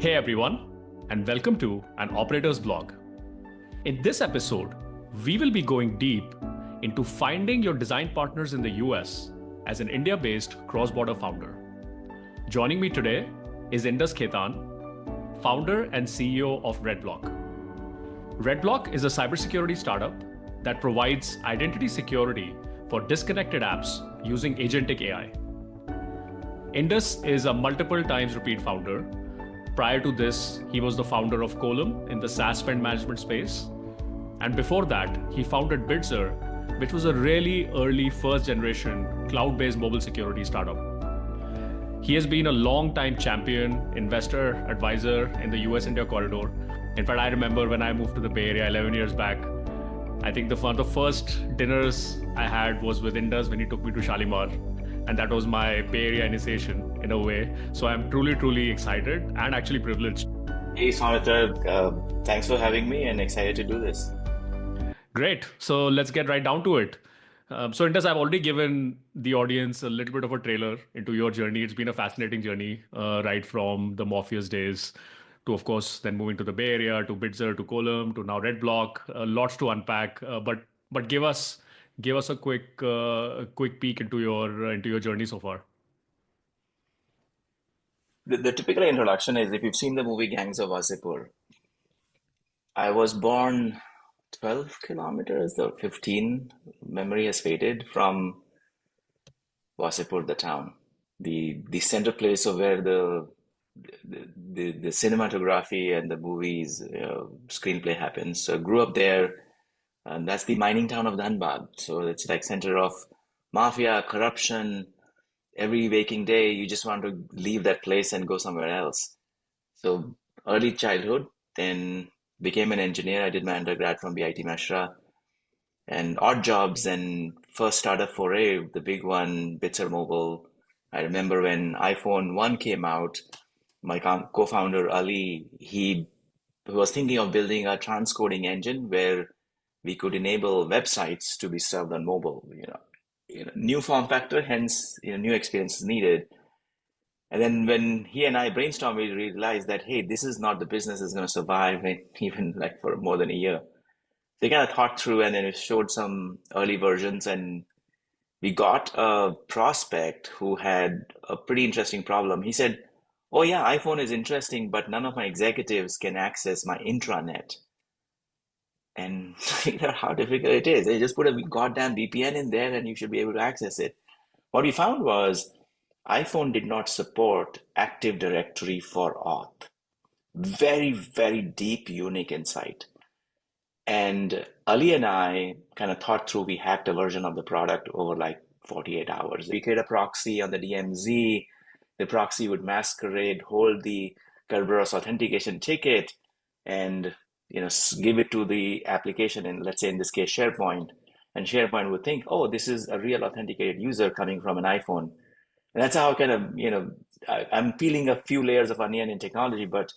Hey everyone, and welcome to an operator's blog. In this episode, we will be going deep into finding your design partners in the US as an India based cross border founder. Joining me today is Indus Khaitan, founder and CEO of Redblock. Redblock is a cybersecurity startup that provides identity security for disconnected apps using Agentic AI. Indus is a multiple times repeat founder. Prior to this, he was the founder of Quolum in the SaaS spend management space. And before that, he founded Bitzer, which was a really early first generation cloud based mobile security startup. He has been a long time champion, investor, advisor in the US-India corridor. In fact, I remember when I moved to the Bay Area 11 years back, I think one of the first dinners I had was with Indus when he took me to Shalimar. And that was my Bay Area initiation in a way. So I'm truly excited and actually privileged. Hey, Sonata, thanks for having me and excited to do this. Great. So let's get right down to it. So, Indus, I've already given the audience a little bit of a trailer into your journey. It's been a fascinating journey, right from the Morpheus days to, of course, then moving to the Bay Area, to Bitzer, to Quolum, to now Redblock. Lots to unpack. But give us a quick peek into your journey so far. The typical introduction is if you've seen the movie Gangs of Wasseypur, I was born 12 kilometers or 15, memory has faded, from Wasseypur, the town, the center place of where the cinematography and the movies screenplay happens. So I grew up there, and that's the mining town of Dhanbad. So it's like center of mafia, corruption. Every waking day, you just want to leave that place and go somewhere else. So early childhood, then became an engineer. I did my undergrad from BIT Mashra and odd jobs and first startup foray, the big one, Bitzer Mobile. I remember when iPhone 1 came out, my co-founder Ali, he was thinking of building a transcoding engine where we could enable websites to be served on mobile, new form factor, hence, new experiences needed. And then when he and I brainstormed, we realized that, hey, this is not the business that's going to survive even like for more than a year. So we kind of thought through and then it showed some early versions and we got a prospect who had a pretty interesting problem. He said, oh yeah, iPhone is interesting, but none of my executives can access my intranet. And figure out how difficult it is. They just put a goddamn VPN in there and you should be able to access it. What we found was iPhone did not support Active Directory for auth. Very, very deep, unique insight. And Ali and I kind of thought through, we hacked a version of the product over like 48 hours. We created a proxy on the DMZ. The proxy would masquerade, hold the Kerberos authentication ticket, and give it to the application, and let's say in this case SharePoint, and SharePoint would think, oh, this is a real authenticated user coming from an iPhone. And that's how kind of, I'm peeling a few layers of onion in technology, but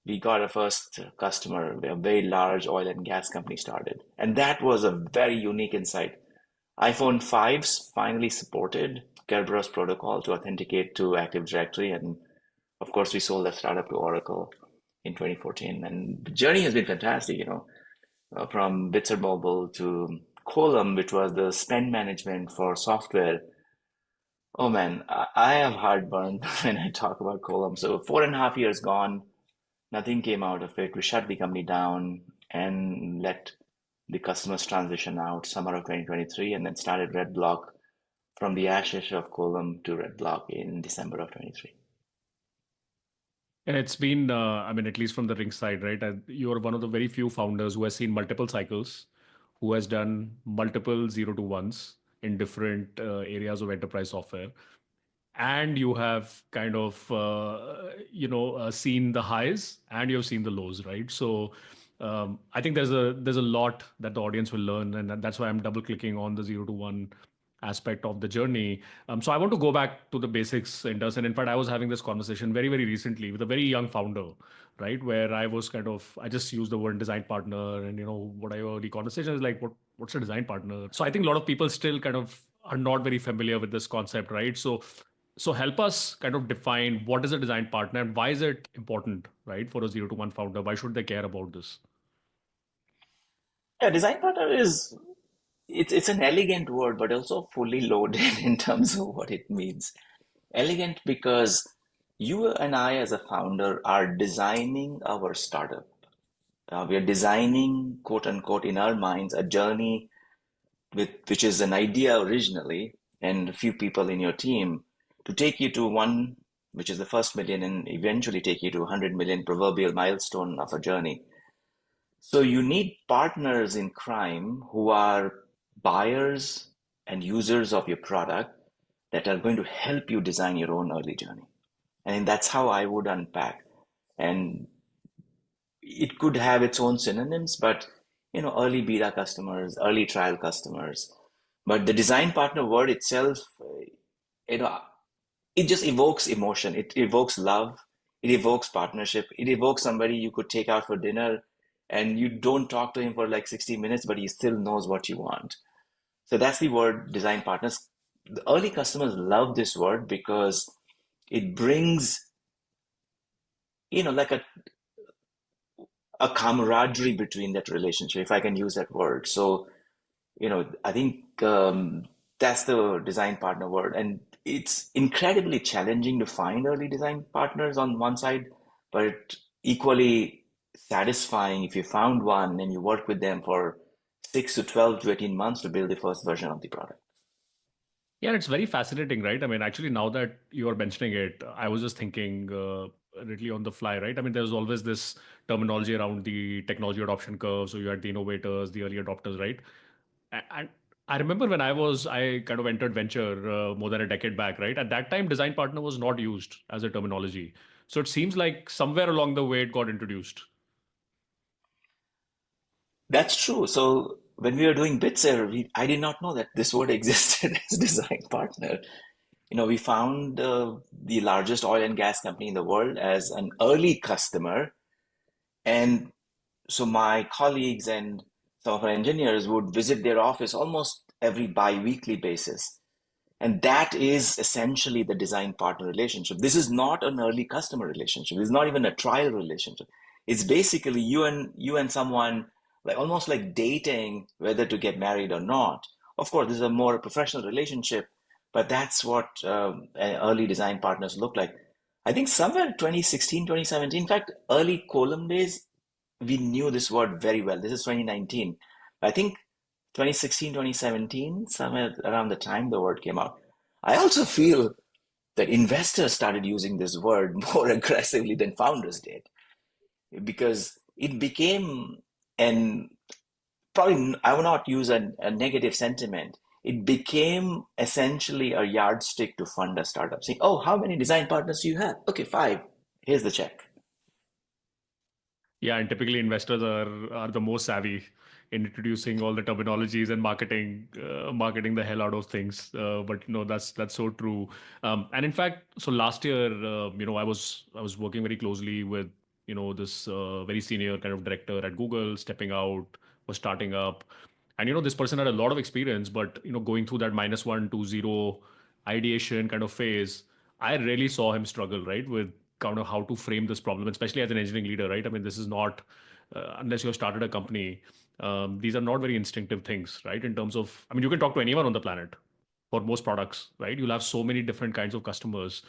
we got a first customer, a very large oil and gas company started. And that was a very unique insight. iPhone 5s finally supported Kerberos protocol to authenticate to Active Directory. And of course, we sold that startup to Oracle in 2014. And the journey has been fantastic, from Bitzer Mobile to Quolum, which was the spend management for software. Oh man, I have heartburn when I talk about Quolum. So 4.5 years gone, nothing came out of it. We shut the company down and let the customers transition out summer of 2023 and then started Redblock from the ashes of Quolum to Redblock in December of 23. And it's been, at least from the Ring side, right? You're one of the very few founders who has seen multiple cycles, who has done multiple 0 to 1s in different areas of enterprise software. And you have kind of, seen the highs and you've seen the lows, right? So I think there's a lot that the audience will learn. And that's why I'm double clicking on the 0 to 1 aspect of the journey. So I want to go back to the basics, Indus. And in fact, I was having this conversation very recently with a very young founder, right? Where I just used the word design partner, and what I early conversation is like, what's a design partner? So I think a lot of people still kind of are not very familiar with this concept, right? So So help us kind of define what is a design partner and why is it important, right, for a 0 to 1 founder? Why should they care about this? Yeah, design partner is it's an elegant word, but also fully loaded in terms of what it means. Elegant because you and I, as a founder, are designing our startup. We are designing, quote unquote, in our minds, a journey with which is an idea originally, and a few people in your team to take you to one, which is the first million, and eventually take you to 100 million proverbial milestone of a journey. So you need partners in crime who are buyers and users of your product that are going to help you design your own early journey. And that's how I would unpack. And it could have its own synonyms, but early beta customers, early trial customers. But the design partner word itself, you know, it just evokes emotion. It evokes love. It evokes partnership. It evokes somebody you could take out for dinner and you don't talk to him for like 60 minutes, but he still knows what you want. So that's the word design partners. The early customers love this word because it brings, like a camaraderie between that relationship, if I can use that word. So, I think that's the design partner word. And it's incredibly challenging to find early design partners on one side, but equally satisfying if you found one and you work with them for 6 to 12 to 18 months to build the first version of the product. Yeah, it's very fascinating, right? I mean, actually, now that you are mentioning it, I was just thinking really on the fly, right? I mean, there's always this terminology around the technology adoption curve. So you had the innovators, the early adopters, right? And I remember when I kind of entered venture more than a decade back, right? At that time, design partner was not used as a terminology. So it seems like somewhere along the way it got introduced. That's true. So when we were doing Bitzer, I did not know that this word existed as design partner. We found the largest oil and gas company in the world as an early customer. And so my colleagues and some of our engineers would visit their office almost every bi-weekly basis. And that is essentially the design partner relationship. This is not an early customer relationship. It's not even a trial relationship. It's basically you and someone, like almost like dating whether to get married or not. Of course, this is a more professional relationship, but that's what early design partners look like. I think somewhere 2016, 2017, in fact, early Quolum days, we knew this word very well. This is 2019. I think 2016, 2017, somewhere around the time the word came out. I also feel that investors started using this word more aggressively than founders did because it became, and probably I will not use a negative sentiment. It became essentially a yardstick to fund a startup. Saying, oh, how many design partners do you have? Okay, 5. Here's the check. Yeah, and typically investors are the most savvy in introducing all the terminologies and marketing the hell out of things. But that's so true. And in fact, so last year, I was working very closely with this very senior kind of director at Google, stepping out, was starting up, and this person had a lot of experience, but going through that -1 to 0 ideation kind of phase, I really saw him struggle, right, with kind of how to frame this problem, especially as an engineering leader, right? I mean, this is not, unless you have started a company, these are not very instinctive things, right? In terms of, I mean, you can talk to anyone on the planet for most products, right? You'll have so many different kinds of customers.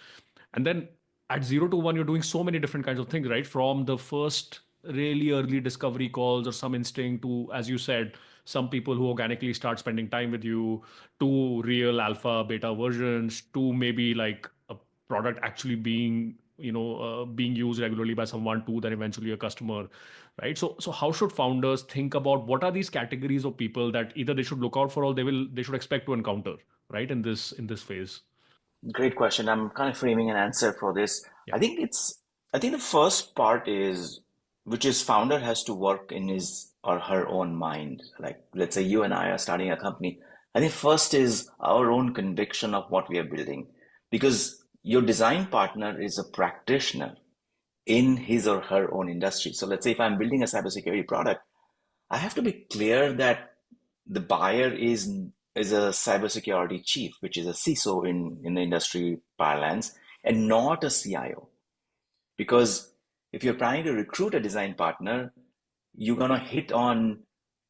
And then at 0 to 1, you're doing so many different kinds of things, right? From the first really early discovery calls or some instinct to, as you said, some people who organically start spending time with you, to real alpha, beta versions, to maybe like a product actually being used regularly by someone, to then eventually a customer, right? So how should founders think about what are these categories of people that either they should look out for or they should expect to encounter, right, in this phase? Great question. I'm kind of framing an answer for this. Yeah. I think the first part is, which is founder has to work in his or her own mind. Like, let's say you and I are starting a company. I think first is our own conviction of what we are building, because your design partner is a practitioner in his or her own industry. So let's say if I'm building a cybersecurity product, I have to be clear that the buyer is is a cybersecurity chief, which is a CISO in the industry parlance, and not a CIO. Because if you're planning to recruit a design partner, you're going to hit on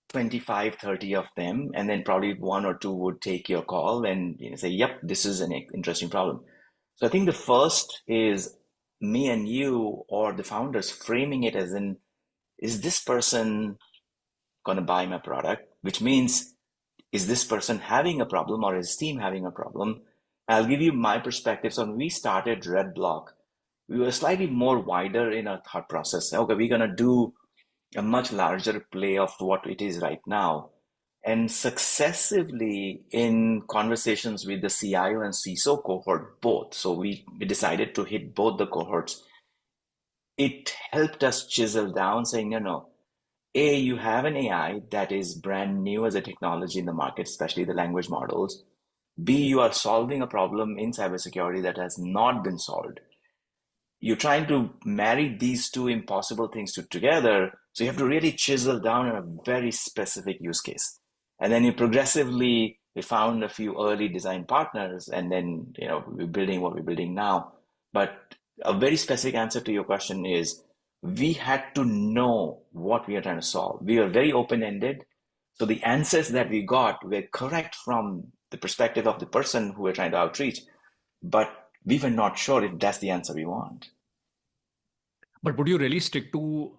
25, 30 of them, and then probably one or two would take your call and say, yep, this is an interesting problem. So I think the first is me and you or the founders framing it as in, is this person going to buy my product? Which means, is this person having a problem or is his team having a problem? I'll give you my perspective. So when we started Redblock, we were slightly more wider in our thought process. Okay, we're going to do a much larger play of what it is right now. And successively in conversations with the CIO and CISO cohort, both. So we decided to hit both the cohorts. It helped us chisel down saying, no, A, you have an AI that is brand new as a technology in the market, especially the language models. B, you are solving a problem in cybersecurity that has not been solved. You're trying to marry these two impossible things together. So you have to really chisel down on a very specific use case. And then we found a few early design partners, and then we're building what we're building now. But a very specific answer to your question is we had to know what we are trying to solve. We were very open-ended. So the answers that we got were correct from the perspective of the person who we're trying to outreach, but we were not sure if that's the answer we want. But would you really stick to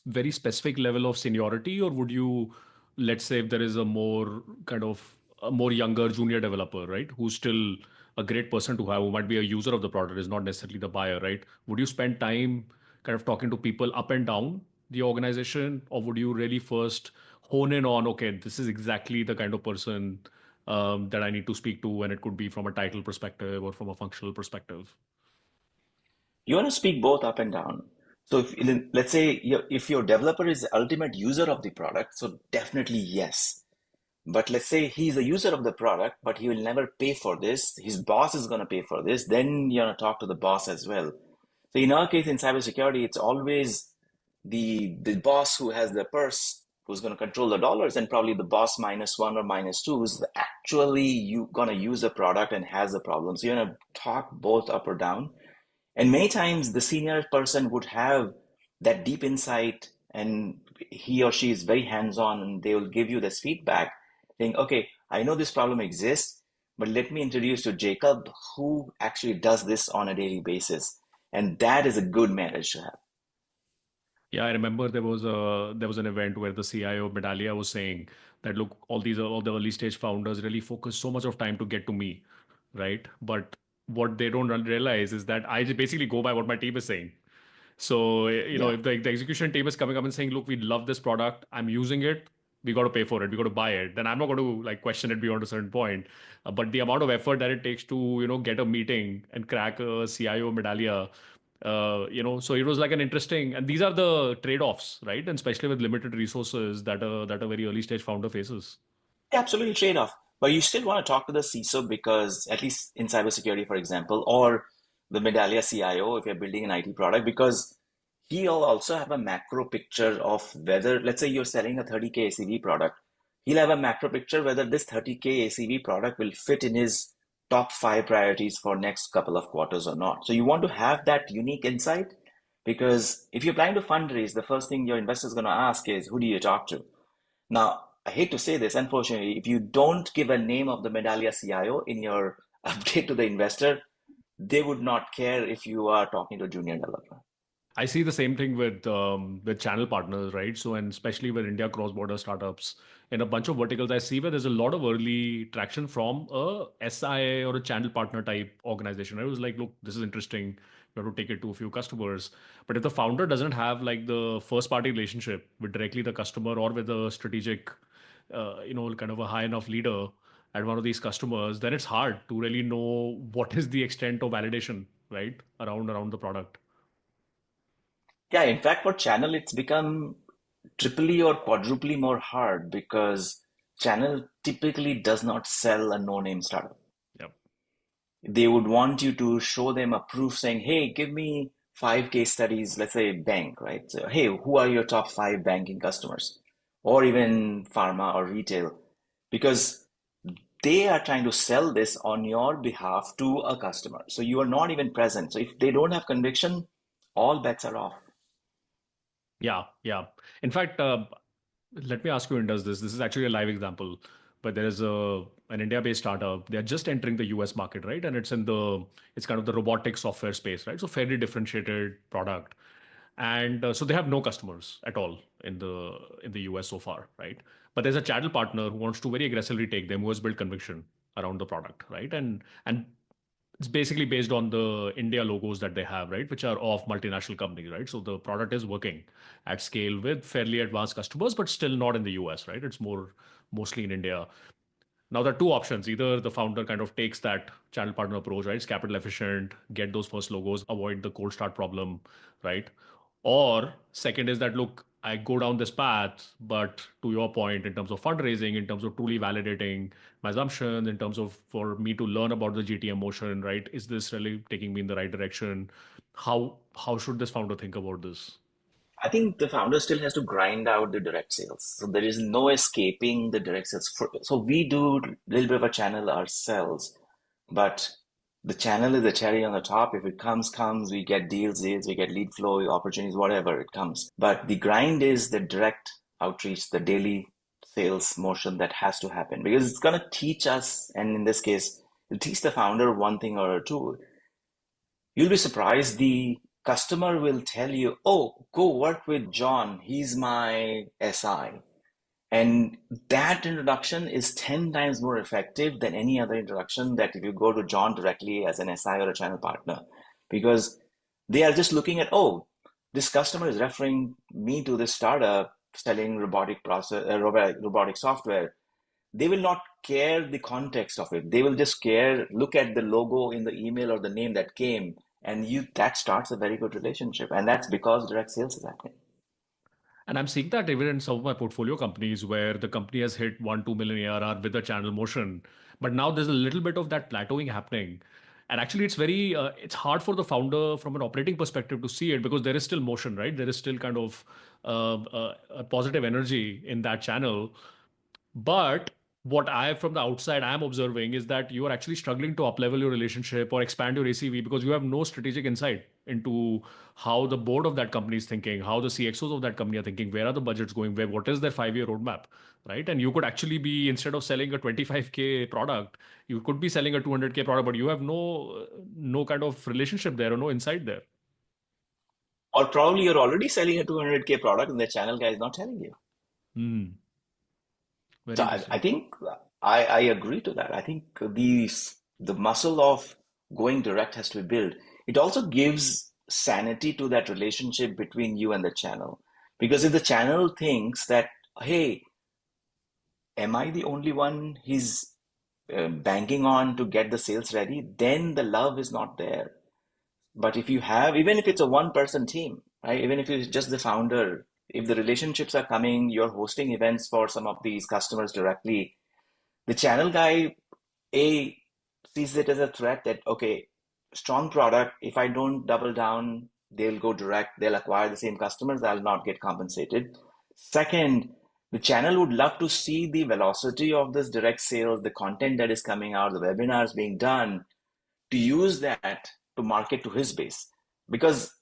very specific level of seniority, or would you, let's say, if there is a more kind of a more younger junior developer, right, who's still a great person to have, who might be a user of the product, is not necessarily the buyer, right? Would you spend time kind of talking to people up and down the organization, or would you really first hone in on, okay, this is exactly the kind of person that I need to speak to, and it could be from a title perspective or from a functional perspective? You want to speak both up and down. So let's say if your developer is the ultimate user of the product, so definitely yes. But let's say he's a user of the product, but he will never pay for this. His boss is going to pay for this. Then you want to talk to the boss as well. So in our case, in cybersecurity, it's always the boss who has the purse, who's going to control the dollars, and probably the boss minus one or minus two is actually you going to use the product and has the problem. So you're going to talk both up or down. And many times the senior person would have that deep insight, and he or she is very hands-on, and they will give you this feedback saying, okay, I know this problem exists, but let me introduce you to Jacob, who actually does this on a daily basis. And that is a good marriage to have. Yeah, I remember there was an event where the CIO of Medallia was saying that look, all the early stage founders really focus so much of time to get to me, right? But what they don't realize is that I just basically go by what my team is saying. So, Yeah. if the execution team is coming up and saying, look, we love this product, I'm using it, we got to pay for it, we got to buy it, then I'm not going to like question it beyond a certain point. But the amount of effort that it takes to, get a meeting and crack a CIO medallia, so it was like an interesting, and these are the trade-offs, right? And especially with limited resources that a very early stage founder faces. Absolutely trade-off. But you still want to talk to the CISO because, at least in cybersecurity, for example, or the Medallia CIO if you're building an IT product, because he'll also have a macro picture of whether, let's say you're selling a 30K ACV product, he'll have a macro picture whether this 30K ACV product will fit in his top five priorities for next couple of quarters or not. So you want to have that unique insight because if you're planning to fundraise, the first thing your investor is going to ask is, who do you talk to? Now, I hate to say this, unfortunately, if you don't give a name of the Medallia CIO in your update to the investor, they would not care if you are talking to a junior developer. I see the same thing with channel partners, right? So, and especially with India cross-border startups in a bunch of verticals, I see where there's a lot of early traction from a SI or a channel partner type organization. I was like, look, this is interesting. We have to take it to a few customers. But if the founder doesn't have like the first party relationship with directly the customer or with a strategic, kind of a high enough leader at one of these customers, then it's hard to really know what is the extent of validation, right, around the product. Yeah, in fact, for channel, it's become triply or quadruply more hard because channel typically does not sell a no-name startup. Yep. They would want you to show them a proof saying, hey, give me five case studies, let's say bank, right? So, hey, who are your top five banking customers? Or even pharma or retail. Because they are trying to sell this on your behalf to a customer. So you are not even present. So if they don't have conviction, all bets are off. Yeah, yeah. In fact, let me ask you, Indus, this. This is actually a live example, but there is an India-based startup. They are just entering the US market, right? And it's kind of the robotic software space, right? So fairly differentiated product, and so they have no customers at all in the US so far, right? But there's a channel partner who wants to very aggressively take them, who has built conviction around the product, right? And it's basically based on the India logos that they have, right, which are of multinational companies, right? So the product is working at scale with fairly advanced customers, but still not in the US, right? It's mostly in India. Now there are two options. Either the founder kind of takes that channel partner approach, right? It's capital efficient, get those first logos, avoid the cold start problem, right? Or second is that, look, I go down this path, but to your point, in terms of fundraising, in terms of truly validating my assumptions, in terms of for me to learn about the GTM motion, right? Is this really taking me in the right direction? How should this founder think about this? I think the founder still has to grind out the direct sales. So there is no escaping the direct sales. So we do a little bit of a channel ourselves, but the channel is the cherry on the top. If it comes. We get deals, we get lead flow, opportunities, whatever it comes. But the grind is the direct outreach, the daily sales motion that has to happen because it's going to teach us, and in this case, it'll teach the founder one thing or two. You'll be surprised. The customer will tell you, oh, go work with John. He's my SI. And that introduction is 10 times more effective than any other introduction that if you go to John directly as an SI or a channel partner, because they are just looking at, oh, this customer is referring me to this startup selling robotic software. They will not care the context of it. They will just care, look at the logo in the email or the name that came, and you that starts a very good relationship. And that's because direct sales is happening. And I'm seeing that even in some of my portfolio companies where the company has hit 2 million ARR with a channel motion. But now there's a little bit of that plateauing happening. And actually, it's hard for the founder from an operating perspective to see it because there is still motion, right? There is still kind of a positive energy in that channel. But what I, from the outside, I'm observing is that you are actually struggling to uplevel your relationship or expand your ACV because you have no strategic insight into how the board of that company is thinking, how the CXOs of that company are thinking, where are the budgets going, where what is their 5 year roadmap, right? And you could actually be, instead of selling a 25K product, you could be selling a 200K product, but you have no kind of relationship there or no insight there. Or probably you're already selling a 200K product and the channel guy is not telling you. Hmm. So Very I interesting. think I agree to that. I think the muscle of going direct has to be built. It also gives sanity to that relationship between you and the channel. Because if the channel thinks that, hey, am I the only one he's banking on to get the sales ready, then the love is not there. But if you have, even if it's a one-person team, right? Even if it's just the founder, if the relationships are coming, you're hosting events for some of these customers directly, the channel guy, A, sees it as a threat that, okay, strong product, if I don't double down, they'll go direct, they'll acquire the same customers, I'll not get compensated. Second, the channel would love to see the velocity of this direct sales, the content that is coming out, the webinars being done, to use that to market to his base. Because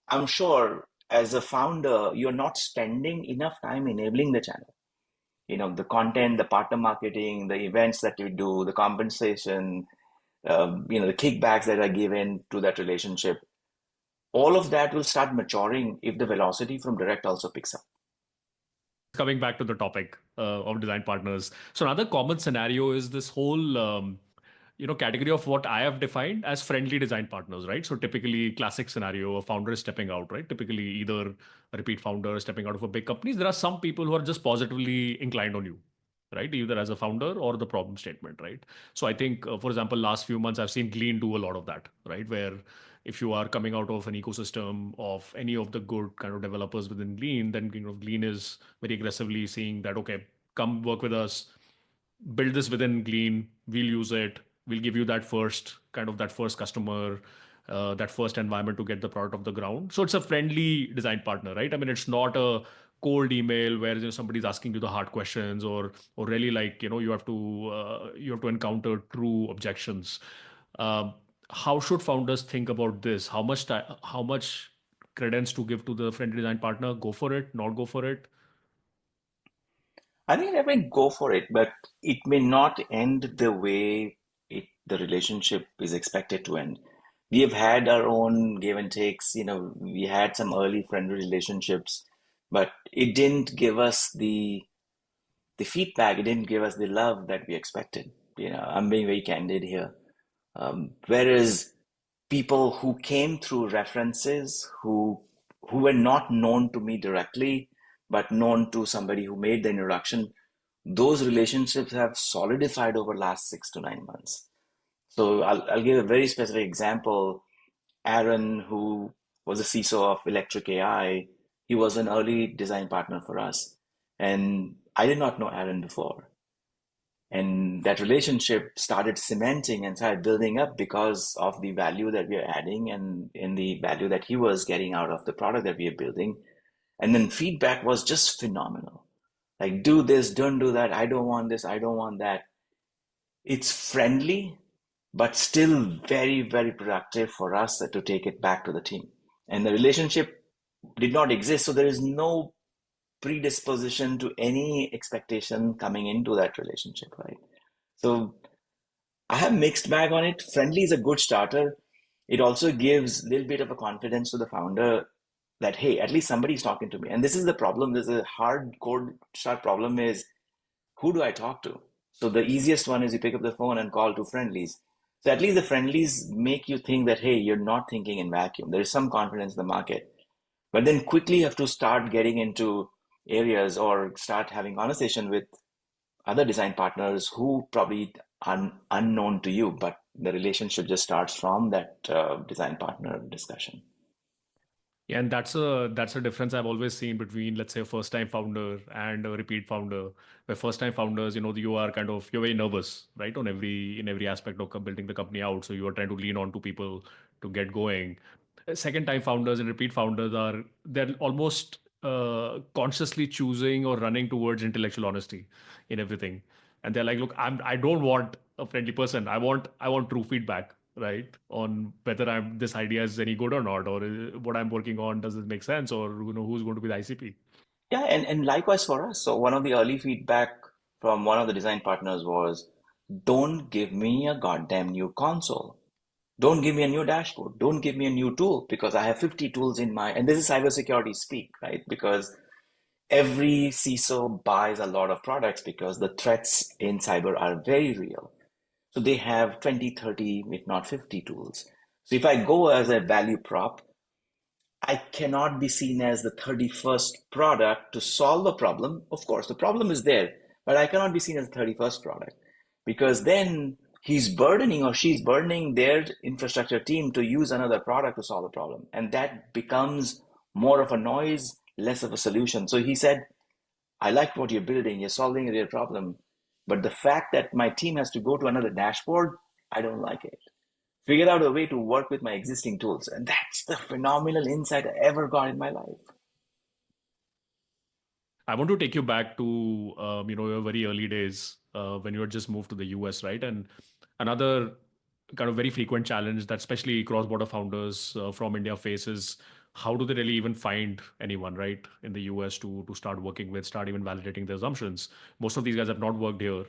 I'm sure as a founder, you're not spending enough time enabling the channel. The content, the partner marketing, the events that you do, the compensation, the kickbacks that are given to that relationship. All of that will start maturing if the velocity from direct also picks up. Coming back to the topic of design partners, so another common scenario is this whole category of what I have defined as friendly design partners, right? So typically, classic scenario, a founder is stepping out, right? Typically, either a repeat founder stepping out of a big companies. There are some people who are just positively inclined on you, right? Either as a founder or the problem statement, right? So I think, for example, last few months I've seen Glean do a lot of that, right? Where if you are coming out of an ecosystem of any of the good kind of developers within Glean, then Glean is very aggressively saying that, okay, come work with us, build this within Glean, we'll use it, we'll give you that first customer, that first environment to get the product off the ground. So it's a friendly design partner, right? I mean, it's not a cold email where somebody's asking you the hard questions, or really like you have to encounter true objections. Um, how should founders think about this? How much credence to give to the friendly design partner? Go for it, not go for it. I think I mean go for it, but it may not end the way the relationship is expected to end. We have had our own give and takes, we had some early friendly relationships, but it didn't give us the feedback, it didn't give us the love that we expected. I'm being very candid here. Whereas people who came through references, who were not known to me directly, but known to somebody who made the introduction, those relationships have solidified over last 6 to 9 months. So I'll give a very specific example. Aaron, who was the CISO of Electric AI, he was an early design partner for us. And I did not know Aaron before. And that relationship started cementing and started building up because of the value that we are adding and in the value that he was getting out of the product that we are building. And then feedback was just phenomenal. Like, do this, don't do that. I don't want this, I don't want that. It's friendly, but still very, very productive for us to take it back to the team. And the relationship did not exist. So there is no predisposition to any expectation coming into that relationship, right? So I have mixed bag on it. Friendly is a good starter. It also gives a little bit of a confidence to the founder that, hey, at least somebody's talking to me. And this is the problem. There's a hard core start problem is who do I talk to? So the easiest one is you pick up the phone and call to friendlies. So at least the friendlies make you think that, hey, you're not thinking in vacuum. There is some confidence in the market. But then quickly you have to start getting into areas or start having conversation with other design partners who probably are unknown to you, but the relationship just starts from that design partner discussion. Yeah, and that's a difference I've always seen between, let's say, a first time founder and a repeat founder. Where first time founders, you are you're very nervous, right, on every aspect of building the company out. So you are trying to lean on to people to get going. Second time founders and repeat founders they're almost consciously choosing or running towards intellectual honesty in everything, and they're like, look, I don't want a friendly person. I want true feedback, right, on whether this idea is any good or not, or what I'm working on, does it make sense, or who's going to be the ICP. Yeah, and likewise for us. So one of the early feedback from one of the design partners was, don't give me a goddamn new console. Don't give me a new dashboard. Don't give me a new tool because I have 50 tools in my, and this is cybersecurity speak, right? Because every CISO buys a lot of products because the threats in cyber are very real. So they have 20, 30, if not 50 tools. So if I go as a value prop, I cannot be seen as the 31st product to solve a problem. Of course, the problem is there, but I cannot be seen as the 31st product because then he's burdening or she's burdening their infrastructure team to use another product to solve a problem. And that becomes more of a noise, less of a solution. So he said, I like what you're building, you're solving a real problem. But the fact that my team has to go to another dashboard, I don't like it. Figure out a way to work with my existing tools. And that's the phenomenal insight I ever got in my life. I want to take you back to your very early days when you had just moved to the US, right? And another kind of very frequent challenge that especially cross-border founders from India faces: how do they really even find anyone, right, in the US to start working with, start even validating their assumptions? Most of these guys have not worked here.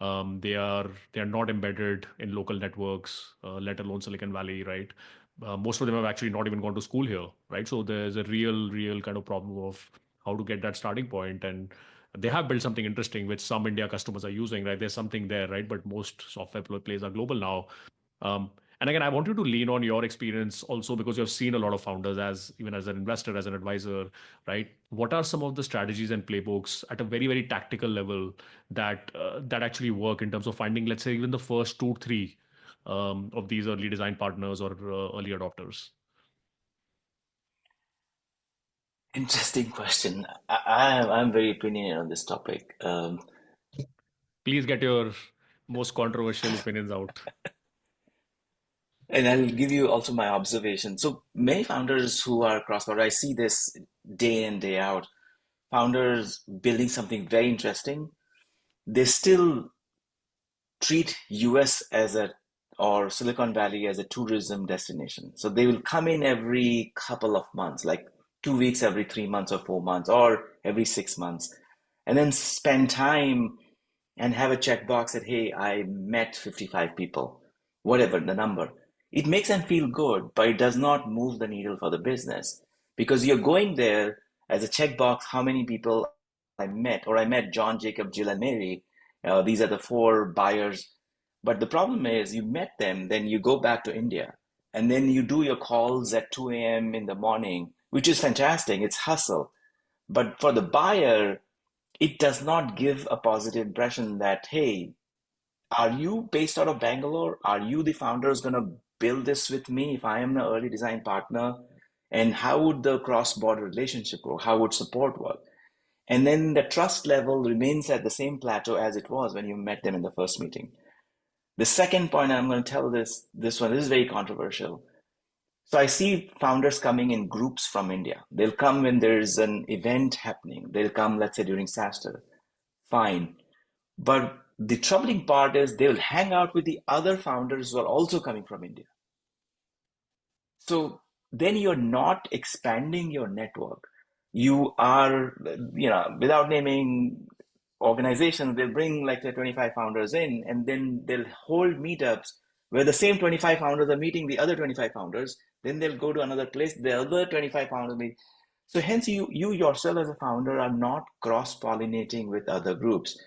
They are not embedded in local networks, let alone Silicon Valley, right? Most of them have actually not even gone to school here, right? So there's a real kind of problem of how to get that starting point. And they have built something interesting which some India customers are using, right? There's something there, right? But most software plays are global now. um, and again, I want you to lean on your experience also, because you have seen a lot of founders, as even as an investor, as an advisor, right? What are some of the strategies and playbooks at a very tactical level that actually work in terms of finding, let's say, even the first two, three of these early design partners or early adopters? Interesting question. I'm very opinionated on this topic. Please get your most controversial opinions out. And I'll give you also my observation. So many founders who are cross-border, I see this day in, day out. founders building something very interesting, they still treat US as a or Silicon Valley as a tourism destination. So they will come in every couple of months, like 2 weeks every 3 months or 4 months, or every 6 months, and then spend time and have a checkbox that, hey, I met 55 people, whatever the number. It makes them feel good, but it does not move the needle for the business because you're going there as a checkbox, how many people I met, or I met John, Jacob, Jill, and Mary. These are the four buyers. But the problem is you met them, then you go back to India, and then you do your calls at 2 a.m. in the morning, which is fantastic. It's hustle. But for the buyer, it does not give a positive impression that, hey, are you based out of Bangalore? Are you the founders going to build this with me if I am the early design partner? And how would the cross-border relationship work? How would support work? And then the trust level remains at the same plateau as it was when you met them in the first meeting. The second point, I'm going to tell this one, this is very controversial. So I see founders coming in groups from India. They'll come when there's an event happening. They'll come, let's say, during SaaSter. Fine. But the troubling part is they'll hang out with the other founders who are also coming from India. So then you're not expanding your network. You are, without naming organizations, they'll bring like the 25 founders in, and then they'll hold meetups where the same 25 founders are meeting the other 25 founders. Then they'll go to another place, the other 25 founders meet. So hence you yourself as a founder are not cross-pollinating with other groups.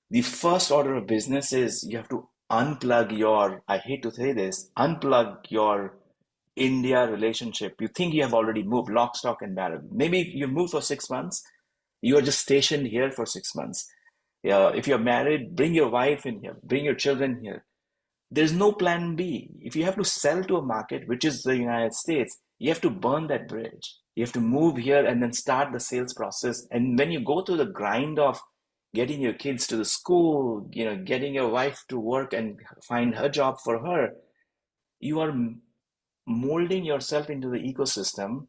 The first order of business is you have to unplug your, I hate to say this, unplug your India relationship. You think you have already moved lock, stock, and barrel. Maybe you moved for 6 months. You are just stationed here for 6 months. If you're married, bring your wife in here, bring your children here. There's no plan B. If you have to sell to a market, which is the United States, you have to burn that bridge. You have to move here and then start the sales process. And when you go through the grind of getting your kids to the school, getting your wife to work and find her job for her, you are molding yourself into the ecosystem.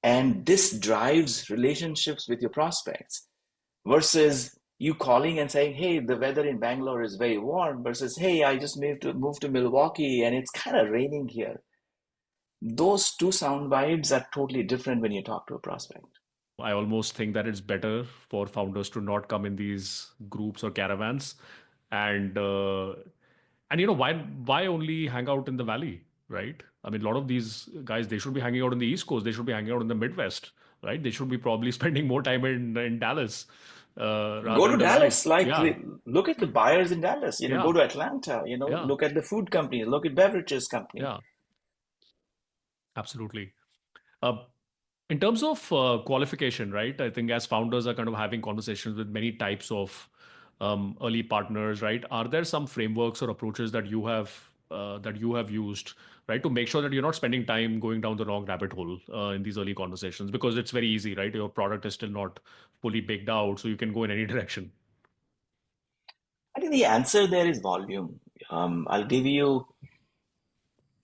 And this drives relationships with your prospects versus you calling and saying, hey, the weather in Bangalore is very warm versus, hey, I just moved to Milwaukee and it's kind of raining here. Those two sound vibes are totally different when you talk to a prospect. I almost think that it's better for founders to not come in these groups or caravans, and why only hang out in the valley, right? I mean, a lot of these guys, they should be hanging out on the East Coast. They should be hanging out in the Midwest, right? They should be probably spending more time in Dallas Go rather to than the valley. Dallas, like Yeah, look at the buyers in Dallas, yeah, go to Atlanta, yeah, look at the food company, look at beverages company. yeah, absolutely. Uh, in terms of qualification, right? I think as founders are kind of having conversations with many types of early partners, right? Are there some frameworks or approaches that you have used, right, to make sure that you're not spending time going down the wrong rabbit hole in these early conversations? Because it's very easy, right? Your product is still not fully baked out, so you can go in any direction. I think the answer there is volume. I'll give you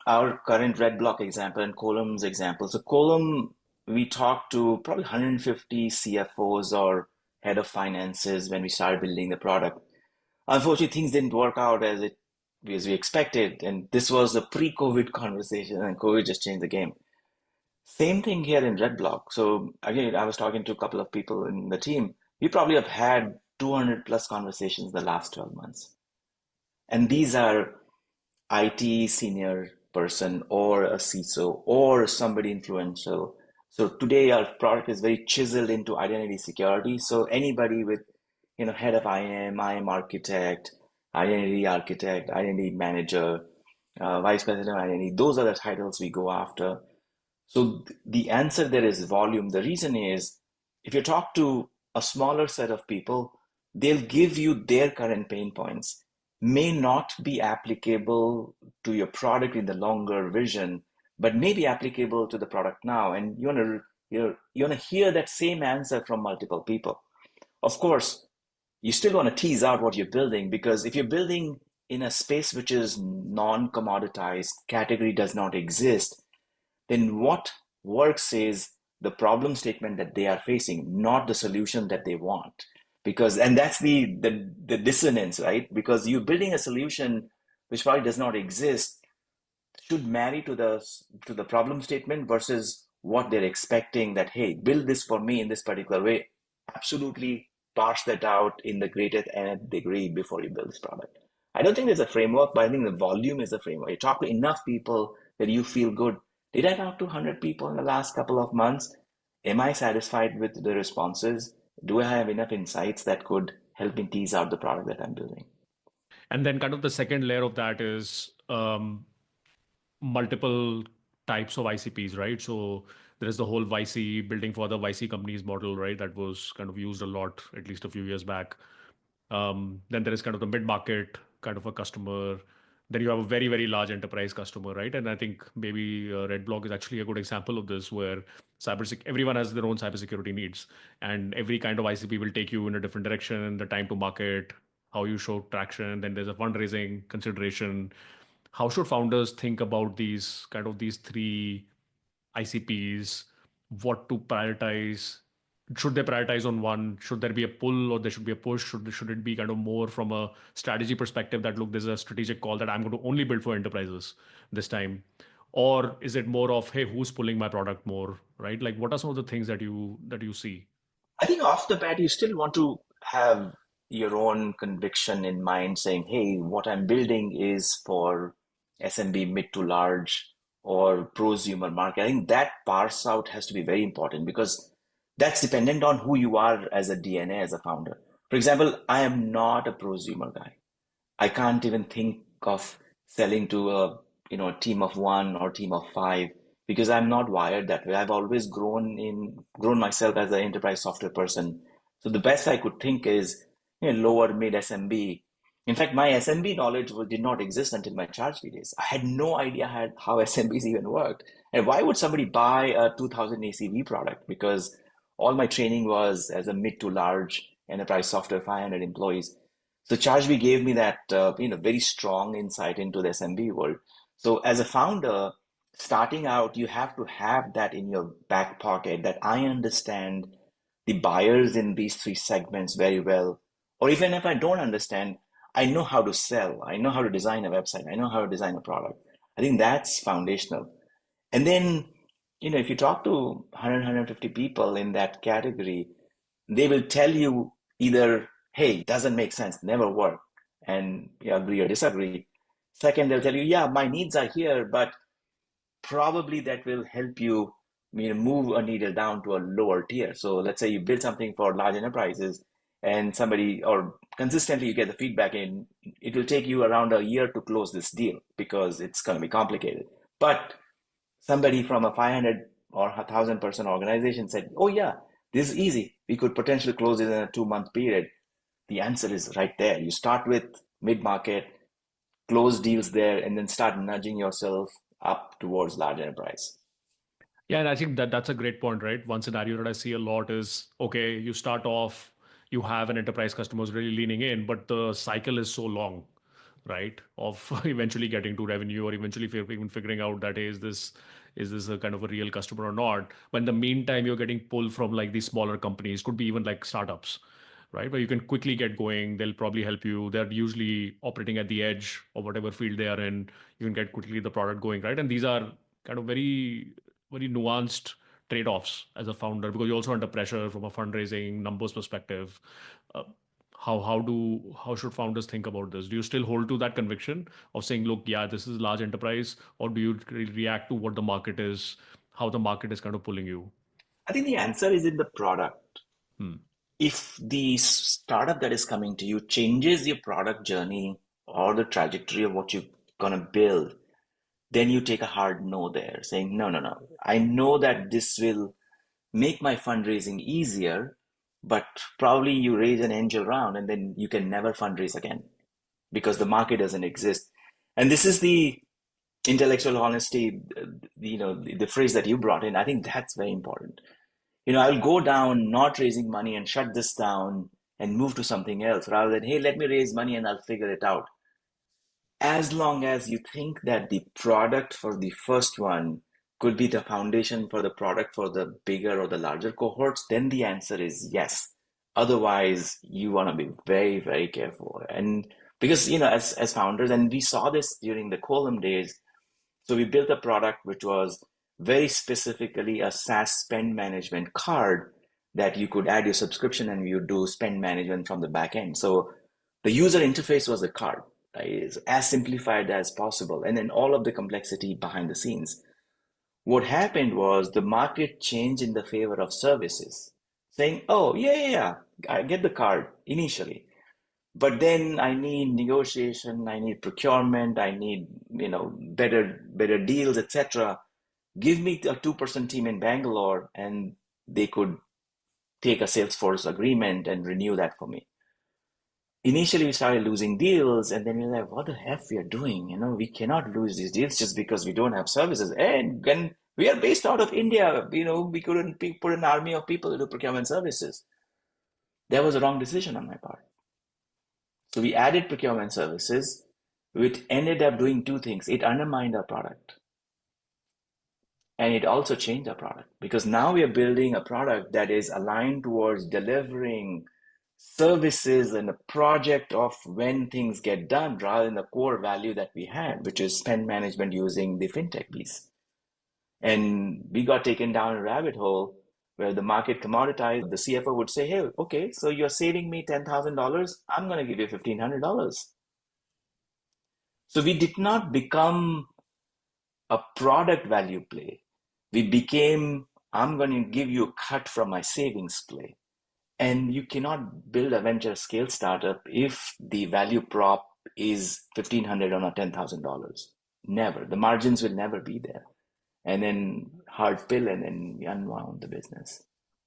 our current Redblock example and Quolum's example. So Quolum, we talked to probably 150 CFOs or head of finances when we started building the product. Unfortunately, things didn't work out as we expected, and this was a pre-COVID conversation, and COVID just changed the game. Same thing here in Redblock. So again, I was talking to a couple of people in the team. We probably have had 200 plus conversations the last 12 months. And these are IT senior person or a CISO or somebody influential. So today our product is very chiseled into identity security. So anybody with, head of IAM architect, identity manager, vice president of identity, those are the titles we go after. So the answer there is volume. The reason is if you talk to a smaller set of people, they'll give you their current pain points, may not be applicable to your product in the longer vision, but may be applicable to the product now. And you wanna hear that same answer from multiple people. Of course, you still want to tease out what you're building because if you're building in a space which is non-commoditized, category does not exist, then what works is the problem statement that they are facing, not the solution that they want. Because, and that's the dissonance, right? Because you're building a solution which probably does not exist, should marry to the problem statement versus what they're expecting, that hey, build this for me in this particular way. Absolutely parse that out in the greatest nth degree before you build this product. I don't think there's a framework, but I think the volume is the framework. You talk to enough people that you feel good. Did I talk to 100 people in the last couple of months? Am I satisfied with the responses? Do I have enough insights that could help me tease out the product that I'm building? And then kind of the second layer of that is multiple types of ICPs, right? So there is the whole YC building for the YC companies model, right? That was kind of used a lot, at least a few years back. Then there is kind of the mid-market kind of a customer. Then you have a very, very large enterprise customer, right? And I think maybe Redblock is actually a good example of this, where everyone has their own cybersecurity needs, and every kind of ICP will take you in a different direction. The time to market, how you show traction. Then there's a fundraising consideration. How should founders think about these three ICPs? What to prioritize? Should they prioritize on one? Should there be a pull or there should be a push? Should it be kind of more from a strategy perspective that look, there's a strategic call that I'm going to only build for enterprises this time? Or is it more of, hey, who's pulling my product more, right? Like what are some of the things that you see? I think off the bat, you still want to have your own conviction in mind, saying, hey, what I'm building is for SMB mid to large or prosumer market. I think that parse out has to be very important because that's dependent on who you are as a DNA, as a founder. For example, I am not a prosumer guy. I can't even think of selling to a team of one or team of five because I'm not wired that way. I've always grown myself as an enterprise software person. So the best I could think is lower mid SMB. In fact, my SMB knowledge did not exist until my ChargeBee days. I had no idea how SMBs even worked. And why would somebody buy a 2000 ACV product? Because all my training was as a mid to large enterprise software, 500 employees. So ChargeBee gave me that very strong insight into the SMB world. So as a founder, starting out, you have to have that in your back pocket that I understand the buyers in these three segments very well. Or even if I don't understand, I know how to sell. I know how to design a website. I know how to design a product. I think that's foundational. And then, if you talk to 100, people in that category, they will tell you either, hey, doesn't make sense, never work, and you agree or disagree. Second, they'll tell you, yeah, my needs are here, but probably that will help you, move a needle down to a lower tier. So let's say you build something for large enterprises and somebody, or consistently you get the feedback in, it will take you around a year to close this deal because it's going to be complicated. But somebody from a 500 or 1,000 person organization said, oh, yeah, this is easy. We could potentially close it in a 2 month period. The answer is right there. You start with mid market, close deals there, and then start nudging yourself up towards large enterprise. Yeah, and I think that's a great point, right? One scenario that I see a lot is, okay, you start off, you have an enterprise customers really leaning in, but the cycle is so long, right? Of eventually getting to revenue or eventually even figuring out that, hey, is this a kind of a real customer or not? But in the meantime, you're getting pulled from like these smaller companies, could be even like startups, right? But you can quickly get going. They'll probably help you. They're usually operating at the edge of whatever field they are in. You can get quickly the product going, right? And these are kind of very, very nuanced trade-offs as a founder because you're also under pressure from a fundraising numbers perspective. Uh, how should founders think about this? Do you still hold to that conviction of saying, look, yeah, this is large enterprise, or do you react to what the market is, how the market is kind of pulling you? I think the answer is in the product. Hmm. If the startup that is coming to you changes your product journey or the trajectory of what you're going to build, then you take a hard no there, saying, no, no, no. I know that this will make my fundraising easier, but probably you raise an angel round and then you can never fundraise again because the market doesn't exist. And this is the intellectual honesty, the phrase that you brought in. I think that's very important. I'll go down not raising money and shut this down and move to something else rather than, hey, let me raise money and I'll figure it out. As long as you think that the product for the first one could be the foundation for the product for the bigger or the larger cohorts, then the answer is yes. Otherwise, you want to be very, very careful. And because, as founders, and we saw this during the Quolum days, so we built a product which was very specifically a SaaS spend management card that you could add your subscription and you do spend management from the back end. So the user interface was a card, right? It's as simplified as possible. And then all of the complexity behind the scenes. What happened was the market changed in the favor of services, saying, oh, yeah, I get the card initially. But then I need negotiation, I need procurement, I need, better deals, etc. Give me a 2% team in Bangalore and they could take a Salesforce agreement and renew that for me. Initially, we started losing deals, and then we were like, what the heck we are doing? We cannot lose these deals just because we don't have services. And when we are based out of India, we couldn't put an army of people to do procurement services. That was a wrong decision on my part. So we added procurement services, which ended up doing two things. It undermined our product. And it also changed our product because now we are building a product that is aligned towards delivering services and a project of when things get done rather than the core value that we had, which is spend management using the fintech piece. And we got taken down a rabbit hole where the market commoditized. The CFO would say, hey, okay, so you're saving me $10,000. I'm going to give you $1,500. So we did not become a product value play. We became, I'm going to give you a cut from my savings play. And you cannot build a venture scale startup if the value prop is $1,500 on a $10,000. Never. The margins will never be there. And then hard pill and then we unwound the business.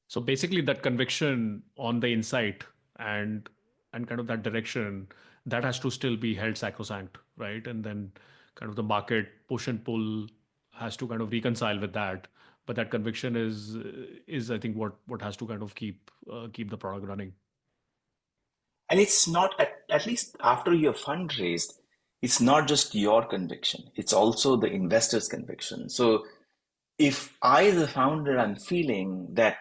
So basically that conviction on the insight and kind of that direction, that has to still be held sacrosanct, right? And then kind of the market push and pull has to kind of reconcile with that. But that conviction is I think what has to kind of keep the product running. And it's not, at least after you're fundraised, it's not just your conviction, it's also the investor's conviction. So if I, as a founder, I'm feeling that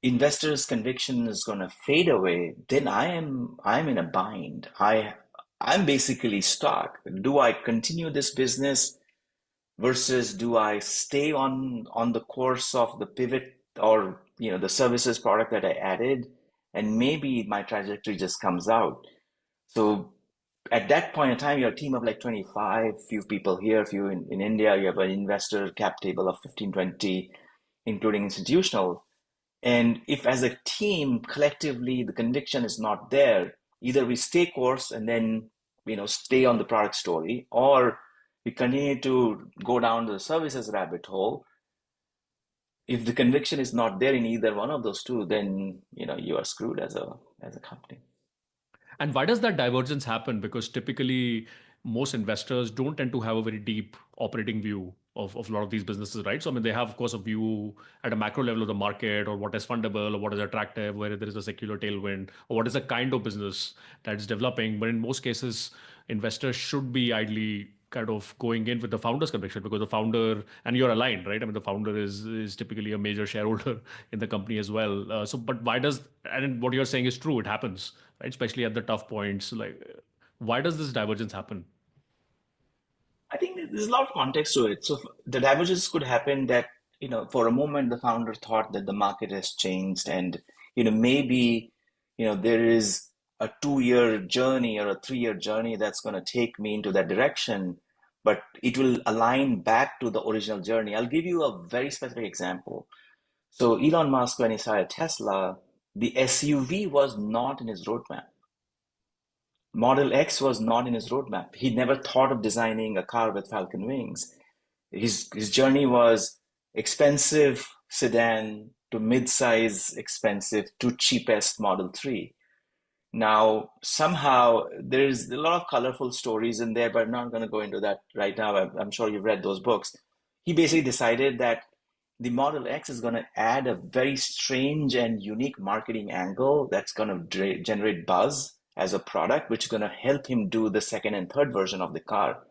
investors' conviction is going to fade away, then I'm in a bind. I'm basically stuck. Do I continue this business versus do I stay on the course of the pivot or the services product that I added, and maybe my trajectory just comes out. So at that point in time, you're a team of like 25, few people here, few in India, you have an investor cap table of 15, 20, including institutional. And if as a team, collectively, the conviction is not there, either we stay course and then, stay on the product story, or we continue to go down the services rabbit hole. If the conviction is not there in either one of those two, then, you are screwed as a company. And why does that divergence happen? Because typically most investors don't tend to have a very deep operating view of a lot of these businesses, right? So, I mean, they have, of course, a view at a macro level of the market or what is fundable or what is attractive, whether there is a secular tailwind or what is the kind of business that is developing. But in most cases, investors should be ideally kind of going in with the founder's conviction because the founder, and you're aligned, right? I mean, the founder is typically a major shareholder in the company as well. But why does, and what you're saying is true, it happens, right? Especially at the tough points. Like, why does this divergence happen? I think there's a lot of context to it. So the divergence could happen that, for a moment, the founder thought that the market has changed and, maybe, there is a 2-year journey or a 3-year journey that's going to take me into that direction, but it will align back to the original journey. I'll give you a very specific example. So Elon Musk, when he started Tesla, the SUV was not in his roadmap. Model X was not in his roadmap. He never thought of designing a car with falcon wings. His journey was expensive sedan to mid-size expensive to cheapest Model 3. Now, somehow there's a lot of colorful stories in there, but I'm not going to go into that right now. I'm sure you've read those books. He basically decided that the Model X is going to add a very strange and unique marketing angle that's going to generate buzz as a product, which is going to help him do the second and third version of the car,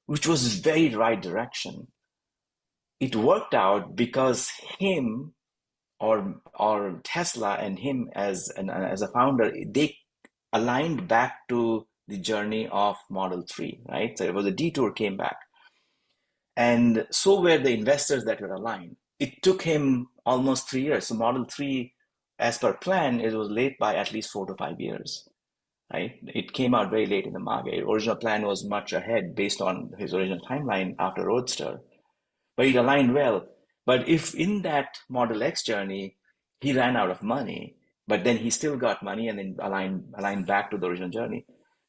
which was very right direction. it worked out because him or Tesla and him as a founder, they aligned back to the journey of Model 3, right? So it was a detour came back. And so were the investors that were aligned. It took him almost 3 years. So Model 3, as per plan, it was late by at least 4 to 5 years, right? It came out very late in the market. Original plan was much ahead based on his original timeline after Roadster, but it aligned well. But if in that Model X journey, he ran out of money, but then he still got money and then aligned back to the original journey,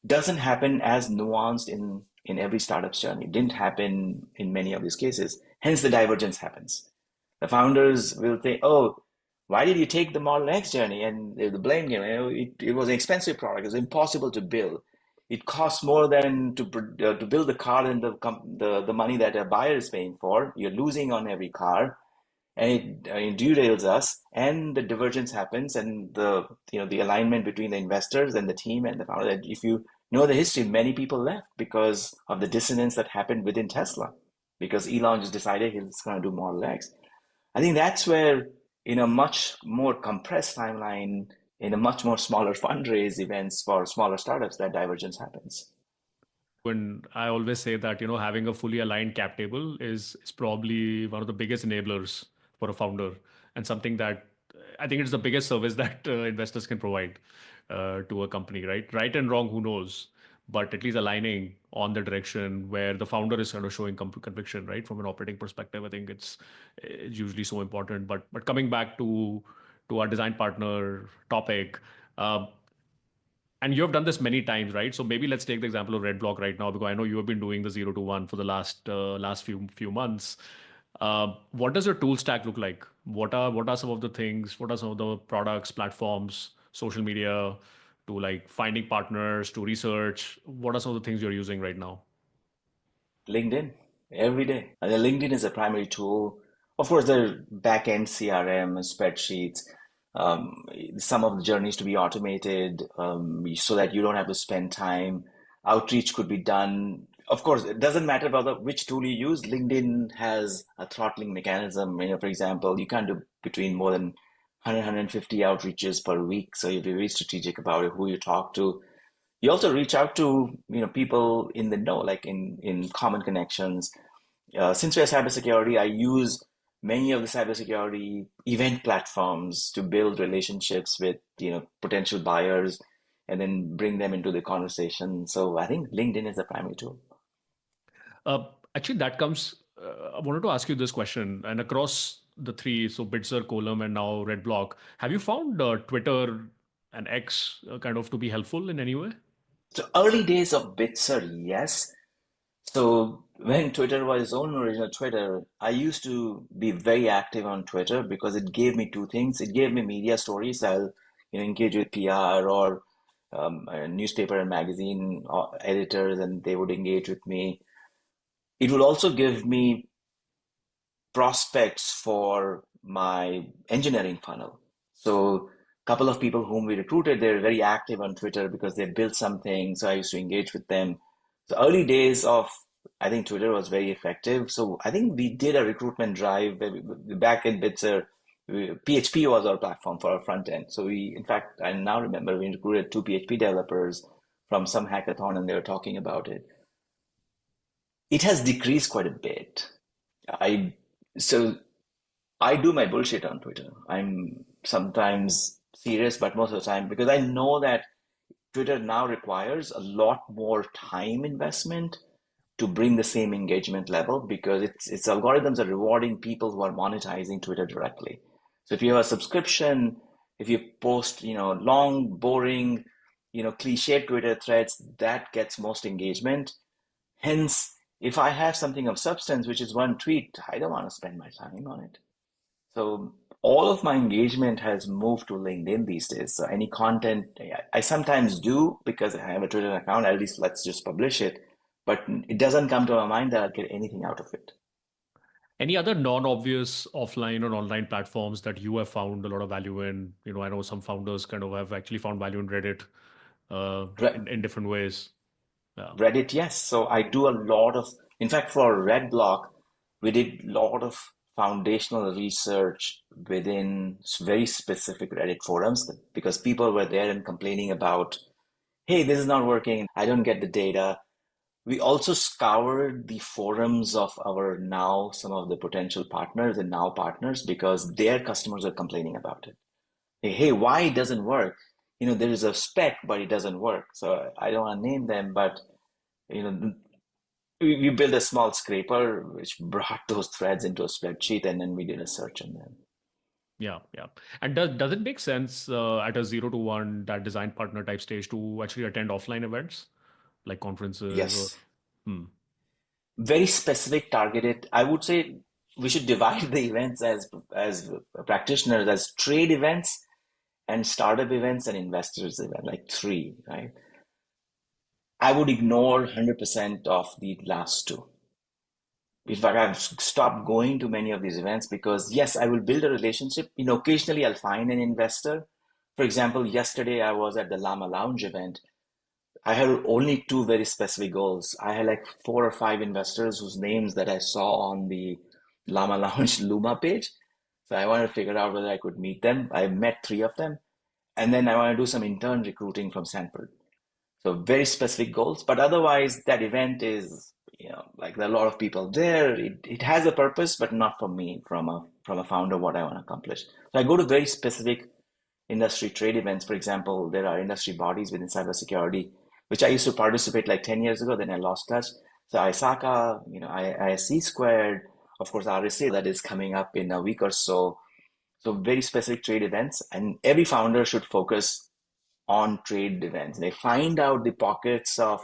doesn't happen as nuanced in every startup's journey. It didn't happen in many of these cases. Hence, the divergence happens. The founders will think, "Oh, why did you take the Model X journey?" And the blame game. It was an expensive product. It was impossible to build. It costs more than to build the car than the money that a buyer is paying for. You're losing on every car, and it derails us. And the divergence happens, and the alignment between the investors and the team and the founder. If you know the history, many people left because of the dissonance that happened within Tesla, because Elon just decided he's going to do Model X. I think that's where, in a much more compressed timeline, in a much more smaller fundraise events for smaller startups, that divergence happens. And I always say that, having a fully aligned cap table is probably one of the biggest enablers for a founder, and something that I think it's the biggest service that investors can provide to a company, right? Right and wrong, who knows? But at least aligning on the direction where the founder is kind of showing conviction, right? From an operating perspective, I think it's usually so important. But coming back to our design partner topic, uh, and you have done this many times, right? So maybe let's take the example of Redblock right now, because I know you have been doing the 0 to 1 for the last few months. What does your tool stack look like? What are some of the things? What are some of the products, platforms, social media, to like finding partners, to research? What are some of the things you're using right now? LinkedIn, every day. And then LinkedIn is a primary tool. Of course, there are back-end CRM, spreadsheets, um, some of the journeys to be automated so that you don't have to spend time. Outreach could be done. Of course, it doesn't matter about which tool you use. LinkedIn has a throttling mechanism. For example, you can't do between more than 100, outreaches per week. So you have to be very strategic about who you talk to. You also reach out to people in the know, like in common connections. Since we're cybersecurity, I use many of the cybersecurity event platforms to build relationships with potential buyers and then bring them into the conversation. So I think LinkedIn is the primary tool. Actually, that comes. I wanted to ask you this question, and across the three, so Bitzer, Quolum, and now Redblock, have you found Twitter and X kind of to be helpful in any way? So early days of Bitzer, yes. So when Twitter was its own original Twitter, I used to be very active on Twitter because it gave me two things. It gave me media stories. I'll engage with PR or newspaper and magazine editors, and they would engage with me. It would also give me prospects for my engineering funnel. So a couple of people whom we recruited, they're very active on Twitter because they built something. So I used to engage with them. So early days of, I think Twitter was very effective. So I think we did a recruitment drive back in Bitzer. PHP was our platform for our front end. So in fact, I now remember we recruited two PHP developers from some hackathon and they were talking about it. It has decreased quite a bit. I so I do my bullshit on Twitter. I'm sometimes serious, but most of the time, because I know that Twitter now requires a lot more time investment to bring the same engagement level because its algorithms are rewarding people who are monetizing Twitter directly. So if you have a subscription, if you post, long, boring, cliched Twitter threads, that gets most engagement. Hence, if I have something of substance, which is one tweet, I don't want to spend my time on it. So all of my engagement has moved to LinkedIn these days. So any content I sometimes do because I have a Twitter account, at least let's just publish it. But it doesn't come to my mind that I'll get anything out of it. Any other non-obvious offline or online platforms that you have found a lot of value in? I know some founders kind of have actually found value in Reddit in different ways. Yeah. Reddit, yes. So I do a lot of, in fact, for Redblock, We did a lot of foundational research within very specific Reddit forums because people were there and complaining about, hey, this is not working. I don't get the data. We also scoured the forums of our now, some of the potential partners and now partners because their customers are complaining about it. Hey, why it doesn't work? There is a spec, but it doesn't work. So I don't want to name them, but you know, we built a small scraper which brought those threads into a spreadsheet, and then we did a search on them. Yeah, yeah. And does it make sense at a 0 to 1 that design partner type stage to actually attend offline events like conferences or? Yes, Hmm. very specific, targeted. I would say we should divide the events as practitioners as trade events and startup events and investors event, like three, right? I would ignore 100% of the last two. In fact, I've stopped going to many of these events because, yes, I will build a relationship. Occasionally I'll find an investor. For example, yesterday I was at the Llama Lounge event. I had only two very specific goals. I had like 4 or 5 investors whose names that I saw on the Llama Lounge Luma page. So I wanted to figure out whether I could meet them. I met 3 of them. And then I want to do some intern recruiting from Stanford. So very specific goals, but otherwise that event is, like there are a lot of people there. It has a purpose, but not for me from a founder what I want to accomplish. So I go to very specific industry trade events. For example, there are industry bodies within cybersecurity, which I used to participate like 10 years ago, then I lost touch. So ISACA, ISC squared, of course, RSA that is coming up in a week or so. So very specific trade events, and every founder should focus on trade events. They find out the pockets of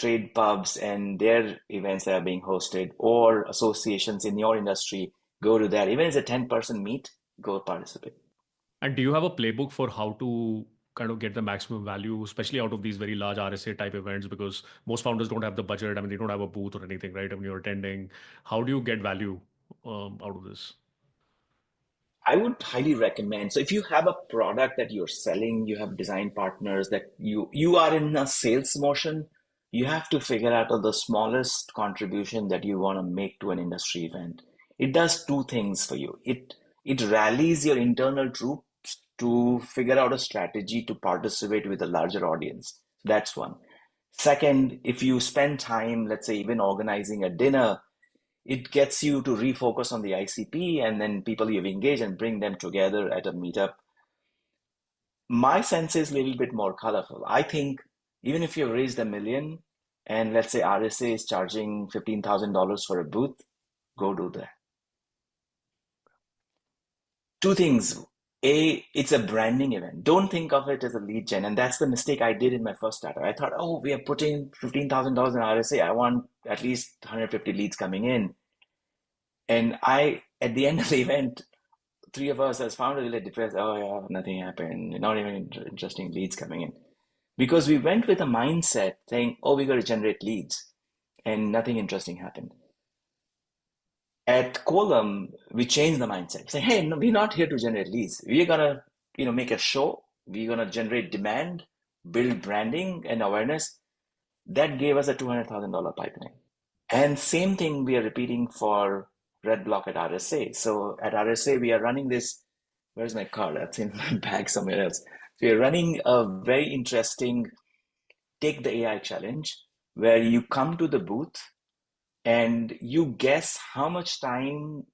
trade pubs and their events that are being hosted, or associations in your industry. Go to that. Even if it's a 10-person meet, go participate. And do you have a playbook for how to kind of get the maximum value, especially out of these very large RSA type events? Because most founders don't have the budget. I mean, they don't have a booth or anything, right? I mean, you're attending. How do you get value out of this? I would highly recommend. So if you have a product that you're selling, you have design partners that you are in a sales motion, you have to figure out the smallest contribution that you want to make to an industry event. It does two things for you. It rallies your internal troops to figure out a strategy to participate with a larger audience. That's one. Second, if you spend time, let's say even organizing a dinner, it gets you to refocus on the ICP and then people you've engaged and bring them together at a meetup. My sense is a little bit more colorful. I think even if you've raised 1 million and let's say RSA is charging $15,000 for a booth, go do that. Two things. A, it's a branding event. Don't think of it as a lead gen. And that's the mistake I did in my first startup. I thought, oh, we are putting $15,000 in RSA. I want at least 150 leads coming in. And at the end of the event, 3 of us as founders were like depressed. Oh yeah, nothing happened. Not even interesting leads coming in. Because we went with a mindset saying, oh, we got to generate leads, and nothing interesting happened. At Quolum, we changed the mindset. Say, hey, no, we're not here to generate leads. We're gonna, make a show. We're gonna generate demand, build branding and awareness. That gave us a $200,000 pipeline. And same thing we are repeating for Redblock at RSA. So at RSA, we are running this. Where's my card? That's in my bag somewhere else. So we're running a very interesting Take the AI challenge where you come to the booth and you guess how much time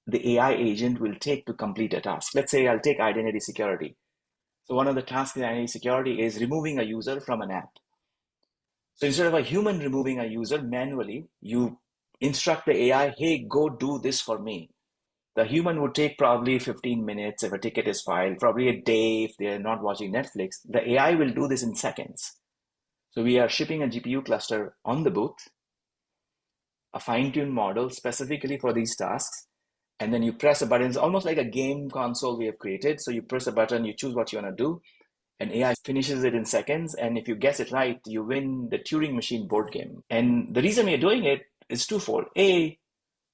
the AI agent will take to complete a task. Let's say I'll take identity security. So one of the tasks in identity security is removing a user from an app. So instead of a human removing a user manually, you instruct the AI, hey, go do this for me. The human would take probably 15 minutes if a ticket is filed, probably a day if they're not watching Netflix. The AI will do this in seconds. So we are shipping a GPU cluster on the booth, a fine-tuned model specifically for these tasks. And then you press a button. It's almost like a game console we have created. So you press a button, you choose what you want to do, and AI finishes it in seconds. And if you guess it right, you win the Turing machine board game. And the reason we're doing it is twofold. A,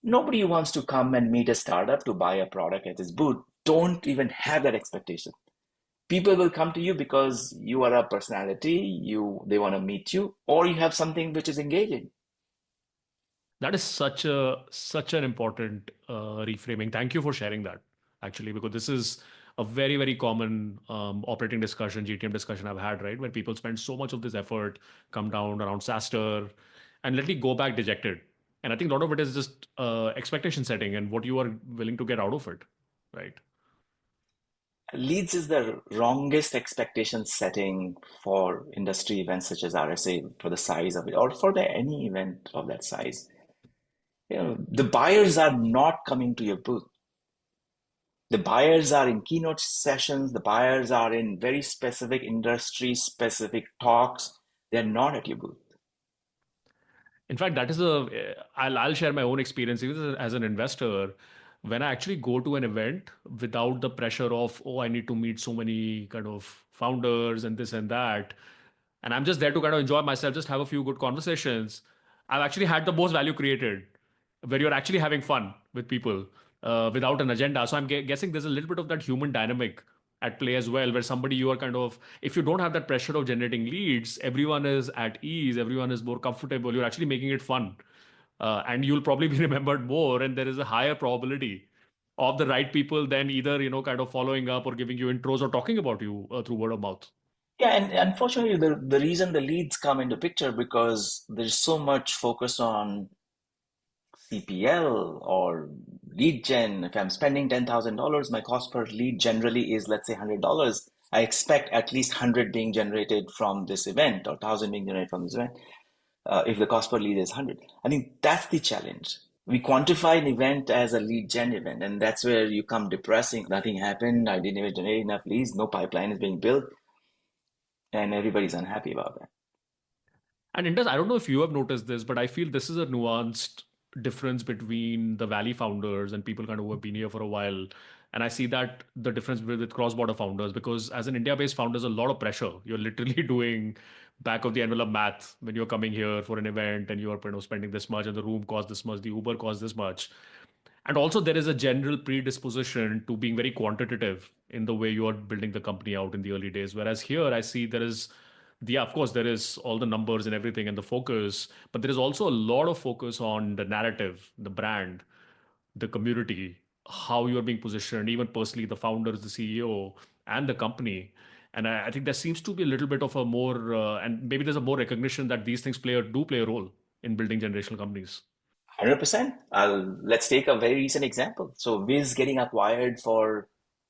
nobody wants to come and meet a startup to buy a product at this booth. Don't even have that expectation. People will come to you because you are a personality, they want to meet you, or you have something which is engaging. That is such an important reframing. Thank you for sharing that, actually, because this is a very common operating discussion, GTM discussion I've had, right, where people spend so much of this effort, come down around SaaSter, and literally go back dejected. And I think a lot of it is just expectation setting and what you are willing to get out of it, right? Leads is the wrongest expectation setting for industry events such as RSA for the size of it, or for any event of that size. The buyers are not coming to your booth. The buyers are in keynote sessions. The buyers are in very specific industry specific talks. They're not at your booth. In fact, that is I'll share my own experience even as an investor. When I actually go to an event without the pressure of, oh, I need to meet so many kind of founders and this and that, and I'm just there to kind of enjoy myself, just have a few good conversations, I've actually had the most value created where you're actually having fun with people without an agenda. So I'm guessing there's a little bit of that human dynamic at play as well, where somebody you are kind of, if you don't have that pressure of generating leads, everyone is at ease, everyone is more comfortable, you're actually making it fun. And you'll probably be remembered more, and there is a higher probability of the right people than either, kind of following up or giving you intros or talking about you through word of mouth. Yeah, and unfortunately, the reason the leads come into picture because there's so much focus on CPL or lead gen. If I'm spending $10,000, my cost per lead generally is, let's say, $100. I expect at least 100 being generated from this event or 1,000 being generated from this event. If the cost per lead is 100, I think that's the challenge. We quantify an event as a lead gen event, and that's where you come depressing. Nothing happened. I didn't even generate enough leads. No pipeline is being built, and everybody's unhappy about that. And Indus, I don't know if you have noticed this, but I feel this is a nuanced difference between the Valley founders and people kind of who have been here for a while. And I see that the difference with cross-border founders, because as an India-based founder, there's a lot of pressure. You're literally doing back of the envelope math when you're coming here for an event and you're spending this much and the room costs this much, the Uber costs this much. And also, there is a general predisposition to being very quantitative in the way you are building the company out in the early days. Whereas here, I see there is of course, there is all the numbers and everything and the focus, but there is also a lot of focus on the narrative, the brand, the community, how you are being positioned, even personally, the founders, the CEO, and the company. And I think there seems to be a little bit of a more, and maybe there's a more recognition that these things do play a role in building generational companies. 100%. Let's take a very recent example. So Wiz getting acquired for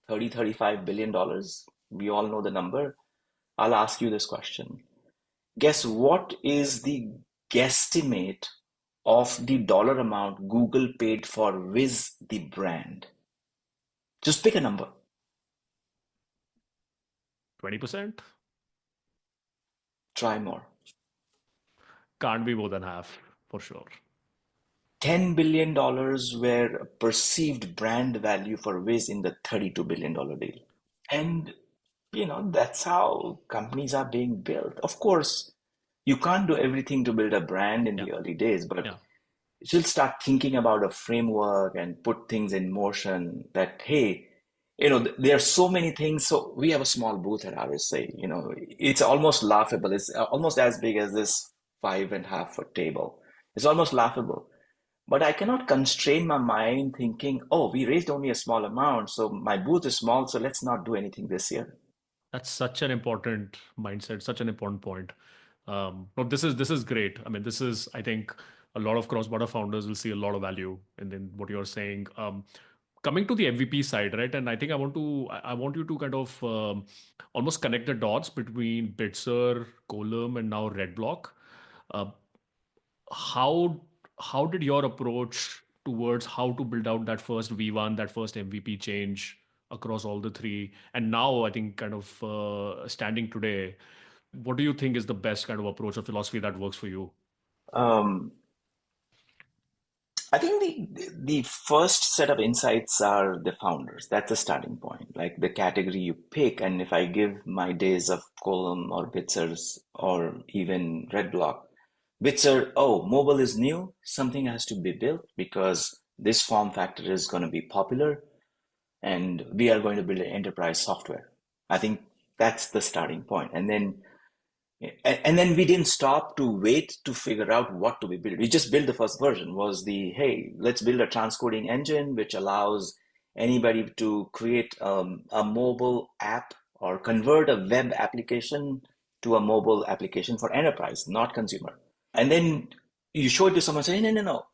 35 billion dollars. We all know the number. I'll ask you this question. Guess what is the guesstimate of the dollar amount Google paid for Wiz, the brand? Just pick a number. 20%? Try more. Can't be more than half, for sure. $10 billion were perceived brand value for Wiz in the $32 billion deal. And, that's how companies are being built. Of course, you can't do everything to build a brand in Yeah. the early days, but Yeah. you should start thinking about a framework and put things in motion that, hey, there are so many things. So we have a small booth at RSA, it's almost laughable. It's almost as big as this 5.5 foot table. It's almost laughable. But I cannot constrain my mind thinking, oh, we raised only a small amount, so my booth is small, so let's not do anything this year. That's such an important mindset, such an important point. No, this is great. I mean, this is, I think, a lot of cross-border founders will see a lot of value in what you're saying. Coming to the MVP side, right? And I think I want you to kind of almost connect the dots between Bitzer, Quolum, and now Redblock. Uh, how how did your approach towards how to build out that first V1, that first MVP change across all the three? And now I think kind of standing today, what do you think is the best kind of approach or philosophy that works for you? Um, I think the first set of insights are the founders. That's the starting point, like the category you pick. And if I give my days of Quolum or Bitzers or even Redblock, Bitzer, oh, mobile is new, something has to be built because this form factor is going to be popular and we are going to build an enterprise software. I think that's the starting point. And then And then we didn't stop to wait to figure out what to be built. We just built the first version was hey, let's build a transcoding engine which allows anybody to create a mobile app or convert a web application to a mobile application for enterprise, not consumer. And then you show it to someone, say, no, no, no.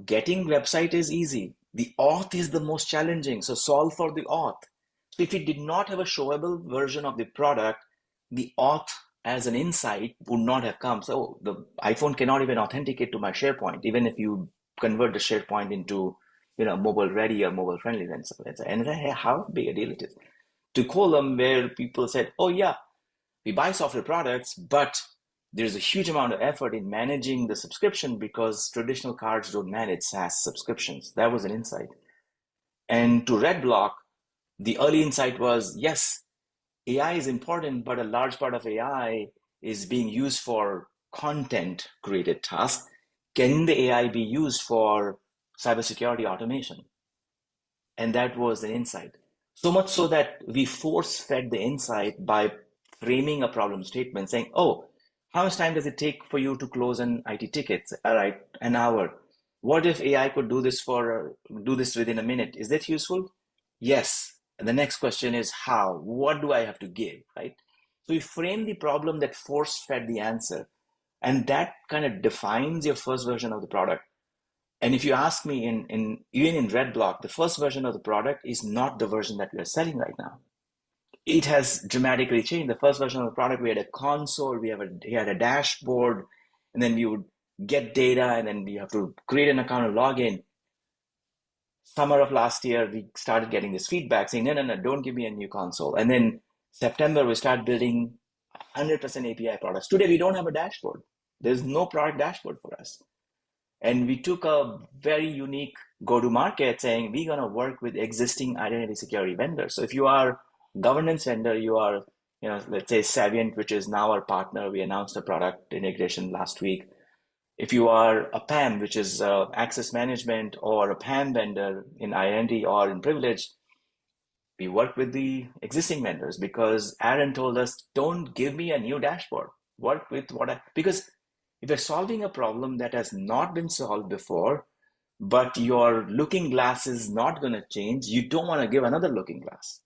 Getting website is easy. The auth is the most challenging. So solve for the auth. So if we did not have a showable version of the product, the auth as an insight would not have come. So the iPhone cannot even authenticate to my SharePoint, even if you convert the SharePoint into mobile ready or mobile friendly. And how big a deal it is. To Quolum, where people said, oh yeah, we buy software products, but there's a huge amount of effort in managing the subscription because traditional cards don't manage SaaS subscriptions. That was an insight. And to Redblock, the early insight was, yes, AI is important, but a large part of AI is being used for content created tasks. Can the AI be used for cybersecurity automation? And that was an insight. So much so that we force fed the insight by framing a problem statement saying, oh, how much time does it take for you to close an IT ticket? All right, an hour. What if AI could do this within a minute? Is that useful? Yes. And the next question is how? What do I have to give, right? So you frame the problem that force fed the answer. And that kind of defines your first version of the product. And if you ask me, even in Redblock, the first version of the product is not the version that we are selling right now. It has dramatically changed. The first version of the product, we had a console, we had a dashboard, and then you would get data, and then you have to create an account and log in. Summer of last year, we started getting this feedback saying, no, no, no, don't give me a new console. And then September, we start building 100% API products. Today, we don't have a dashboard. There's no product dashboard for us. And we took a very unique go-to-market saying, we're going to work with existing identity security vendors. So if you are a governance vendor, you are, let's say Savient, which is now our partner. We announced a product integration last week. If you are a PAM, which is access management, or a PAM vendor in identity or in privilege, we work with the existing vendors because Aaron told us, don't give me a new dashboard. Work with because if you're solving a problem that has not been solved before, but your looking glass is not going to change, you don't want to give another looking glass.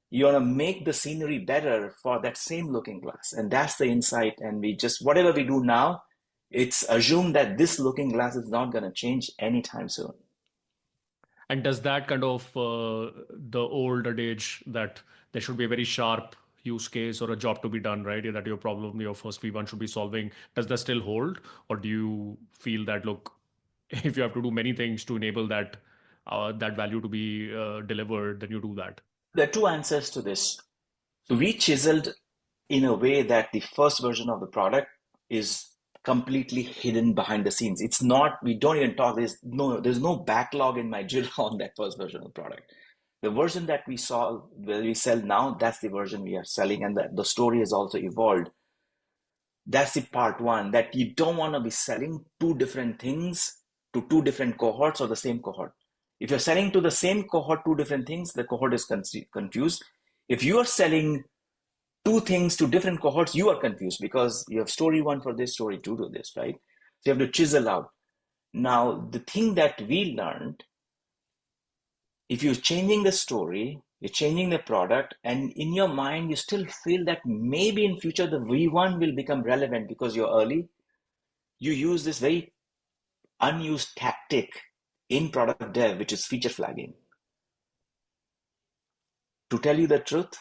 You want to make the scenery better for that same looking glass. And that's the insight. And whatever we do now, it's assumed that this looking glass is not going to change anytime soon. And does that kind of the old adage that there should be a very sharp use case or a job to be done, right? That your problem, your first V1 should be solving. Does that still hold? Or do you feel that, look, if you have to do many things to enable that value to be delivered, then you do that? There are two answers to this. So we chiseled in a way that the first version of the product is completely hidden behind the scenes. It's not, we don't even talk, there's no backlog in my Jira on that first version of the product. The version that we sell now, that's the version we are selling, and the story has also evolved. That's the part one, that you don't want to be selling two different things to two different cohorts or the same cohort. If you're selling to the same cohort two different things, the cohort is confused. If you are selling two things to different cohorts, you are confused because you have story one for this, story two to this, right? So you have to chisel out. Now, the thing that we learned, if you're changing the story, you're changing the product, and in your mind, you still feel that maybe in future the V1 will become relevant because you're early, you use this very unused tactic in product dev, which is feature flagging. To tell you the truth,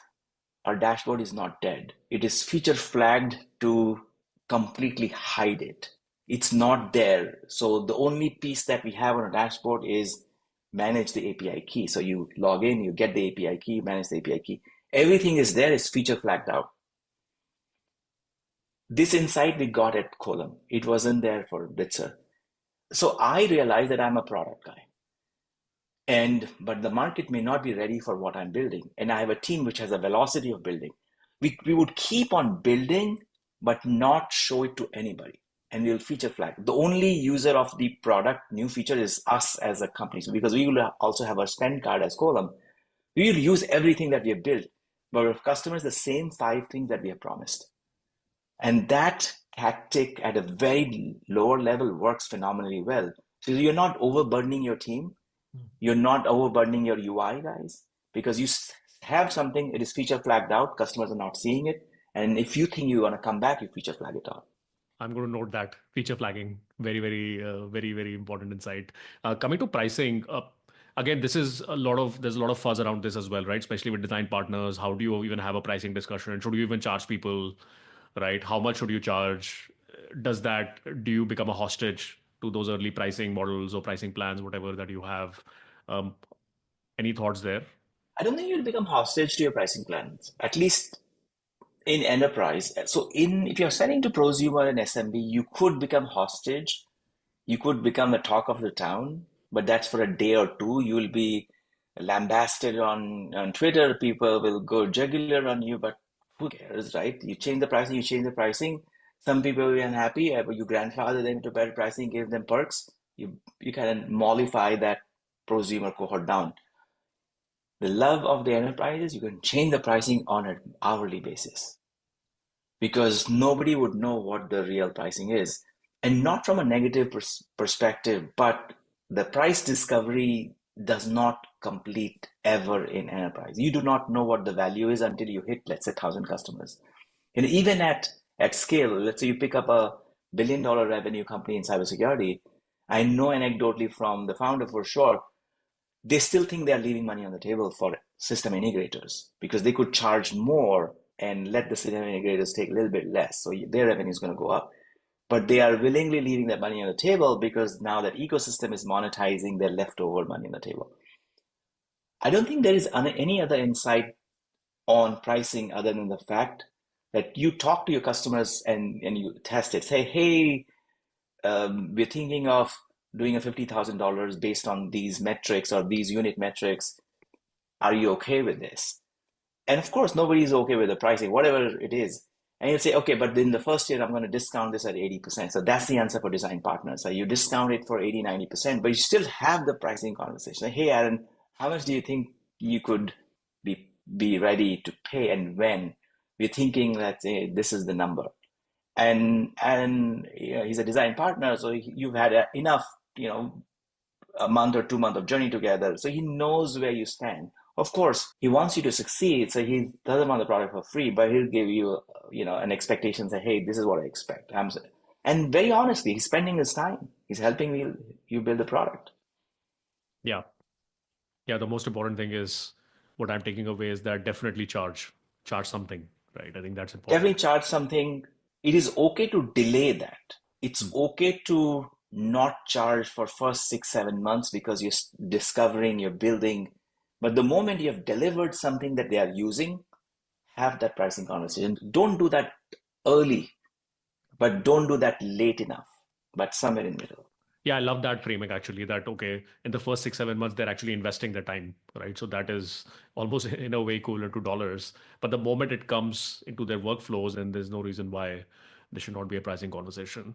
our dashboard is not dead. It is feature flagged to completely hide it. It's not there. So the only piece that we have on a dashboard is manage the API key. So you log in, you get the API key, manage the API key. Everything is there, is feature flagged out. This insight we got at Quolum. It wasn't there for Bitzer. So I realized that I'm a product guy. But the market may not be ready for what I'm building. And I have a team which has a velocity of building. We would keep on building, but not show it to anybody. And we'll feature flag. The only user of the product new feature is us as a company. So because we will also have our spend card as Quolum, we will use everything that we have built. But with customers, the same 5 things that we have promised. And that tactic at a very lower level works phenomenally well. So you're not overburdening your team. You're not overburdening your UI guys because you have something, it is feature flagged out, customers are not seeing it. And if you think you're going to come back, you feature flag it out. I'm going to note that feature flagging, very important insight. Coming to pricing, again, there's a lot of fuzz around this as well, right? Especially with design partners. How do you even have a pricing discussion? Should you even charge people, right? How much should you charge? Do you become a hostage to those early pricing models or pricing plans, whatever that you have? Um, any thoughts there? I don't think you'll become hostage to your pricing plans, at least in enterprise. So in if you're selling to prosumer and SMB, you could become hostage. You could become the talk of the town, but that's for a day or two. You will be lambasted on Twitter. People will go jugular on you, but who cares, right? You change the pricing. Some people will be unhappy, but you grandfather them to better pricing, give them perks. You kind of mollify that prosumer cohort down. The love of the enterprise is you can change the pricing on an hourly basis because nobody would know what the real pricing is. And not from a negative perspective, but the price discovery does not complete ever in enterprise. You do not know what the value is until you hit, let's say, 1,000 customers. And even at scale, let's say you pick up a $1 billion revenue company in cybersecurity. I know anecdotally from the founder for sure, they still think they are leaving money on the table for system integrators because they could charge more and let the system integrators take a little bit less. So their revenue is going to go up. But they are willingly leaving that money on the table because now that ecosystem is monetizing their leftover money on the table. I don't think there is any other insight on pricing other than the fact that you talk to your customers and you test it. Say, hey, we're thinking of doing a $50,000 based on these metrics or these unit metrics. Are you okay with this? And of course, nobody is okay with the pricing, whatever it is. And you'll say, okay, but in the first year, I'm going to discount this at 80%. So that's the answer for design partners. So you discount it for 80, 90%, but you still have the pricing conversation. Like, hey, Aaron, how much do you think you could be ready to pay and when? We're thinking that this is the number. And you know, he's a design partner, so you've had enough, you know, a month or 2 months of journey together. So he knows where you stand. Of course, he wants you to succeed. So he doesn't want the product for free, but he'll give you, you know, an expectation. Say, hey, this is what I expect. And very honestly, he's spending his time. He's helping you build the product. Yeah. Yeah. The most important thing is what I'm taking away is that definitely charge something, right? I think that's Definitely important. charge something. It is okay to delay that. It's Hmm. okay to not charge for first 6, 7 months because you're discovering, you're building. But the moment you have delivered something that they are using, have that pricing conversation. Don't do that early, but don't do that late enough, but somewhere in the middle. Yeah, I love that framing actually. That okay, in the first 6, 7 months, they're actually investing their time, right? So that is almost in a way cooler to dollars. But the moment it comes into their workflows, and there's no reason why there should not be a pricing conversation.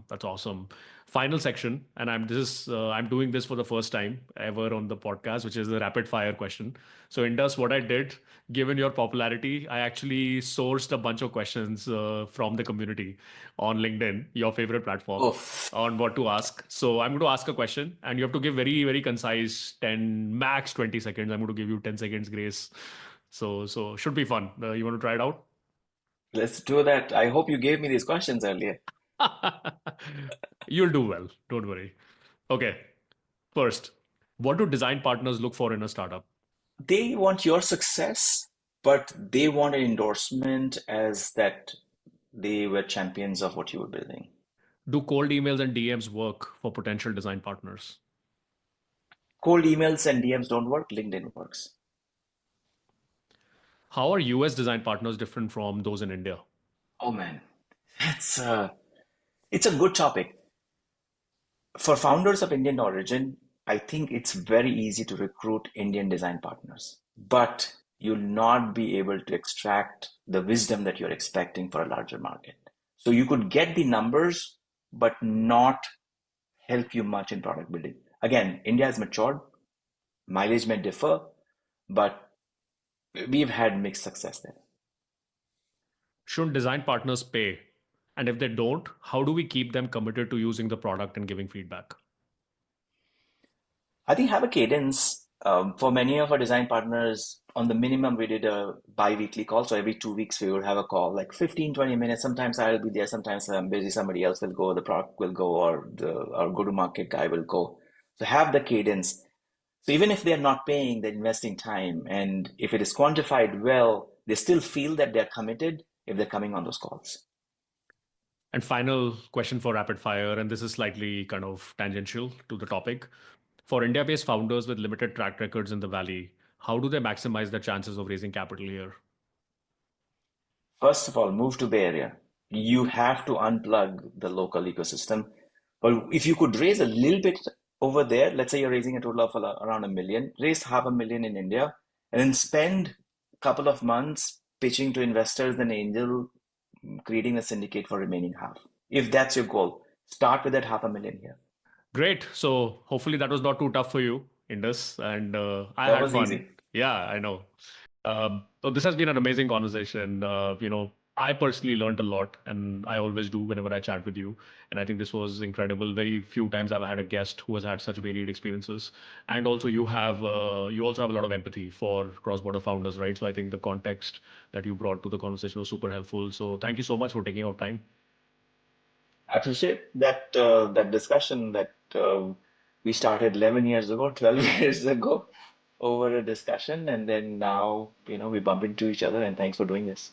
That's awesome. Final section, and I'm doing this for the first time ever on the podcast, which is the rapid fire question. So Indus, what I did, given your popularity, I actually sourced a bunch of questions from the community on LinkedIn, your favorite platform, Oof. on what to ask. So I'm going to ask a question and you have to give very concise 10 max 20 seconds. I'm going to give you 10 seconds grace. So should be fun. You want to try it out? Let's do that. I hope you gave me these questions earlier. You'll do well. Don't worry. Okay. First, what do design partners look for in a startup? They want your success, but they want an endorsement as that they were champions of what you were building. Do cold emails and DMs work for potential design partners? Cold emails and DMs don't work, LinkedIn works. How are US design partners different from those in India? Oh man, it's a good topic. For founders of Indian origin, I think it's very easy to recruit Indian design partners, but you'll not be able to extract the wisdom that you're expecting for a larger market. So you could get the numbers, but not help you much in product building. Again, India has matured, mileage may differ, but we've had mixed success there. Shouldn't design partners pay? And if they don't, how do we keep them committed to using the product and giving feedback? I think have a cadence. For many of our design partners, on the minimum, we did a bi-weekly call. So every 2 weeks, we would have a call, like 15, 20 minutes. Sometimes I'll be there, sometimes I'm busy, somebody else will go, the product will go, or our go-to-market guy will go. So have the cadence. So even if they're not paying, they're investing time. And if it is quantified well, they still feel that they're committed if they're coming on those calls. And final question for rapid fire, and this is slightly kind of tangential to the topic. For India based founders with limited track records in the Valley, how do they maximize their chances of raising capital here? First of all, move to Bay Area. You have to unplug the local ecosystem. But if you could raise a little bit over there, let's say you're raising a total of around 1 million, raise half a million in India, and then spend a couple of months pitching to investors and angel, creating a syndicate for remaining half. If that's your goal, start with that half a million here. Great. So hopefully that was not too tough for you, Indus, and I That had was fun. easy. Yeah, I know. So this has been an amazing conversation. I personally learned a lot, and I always do whenever I chat with you. And I think this was incredible. Very few times I've had a guest who has had such varied experiences. And also, you also have a lot of empathy for cross-border founders, right? So I think the context that you brought to the conversation was super helpful. So thank you so much for taking out time. I appreciate that discussion that we started 11 years ago, 12 years ago over a discussion, and then now we bump into each other. And thanks for doing this.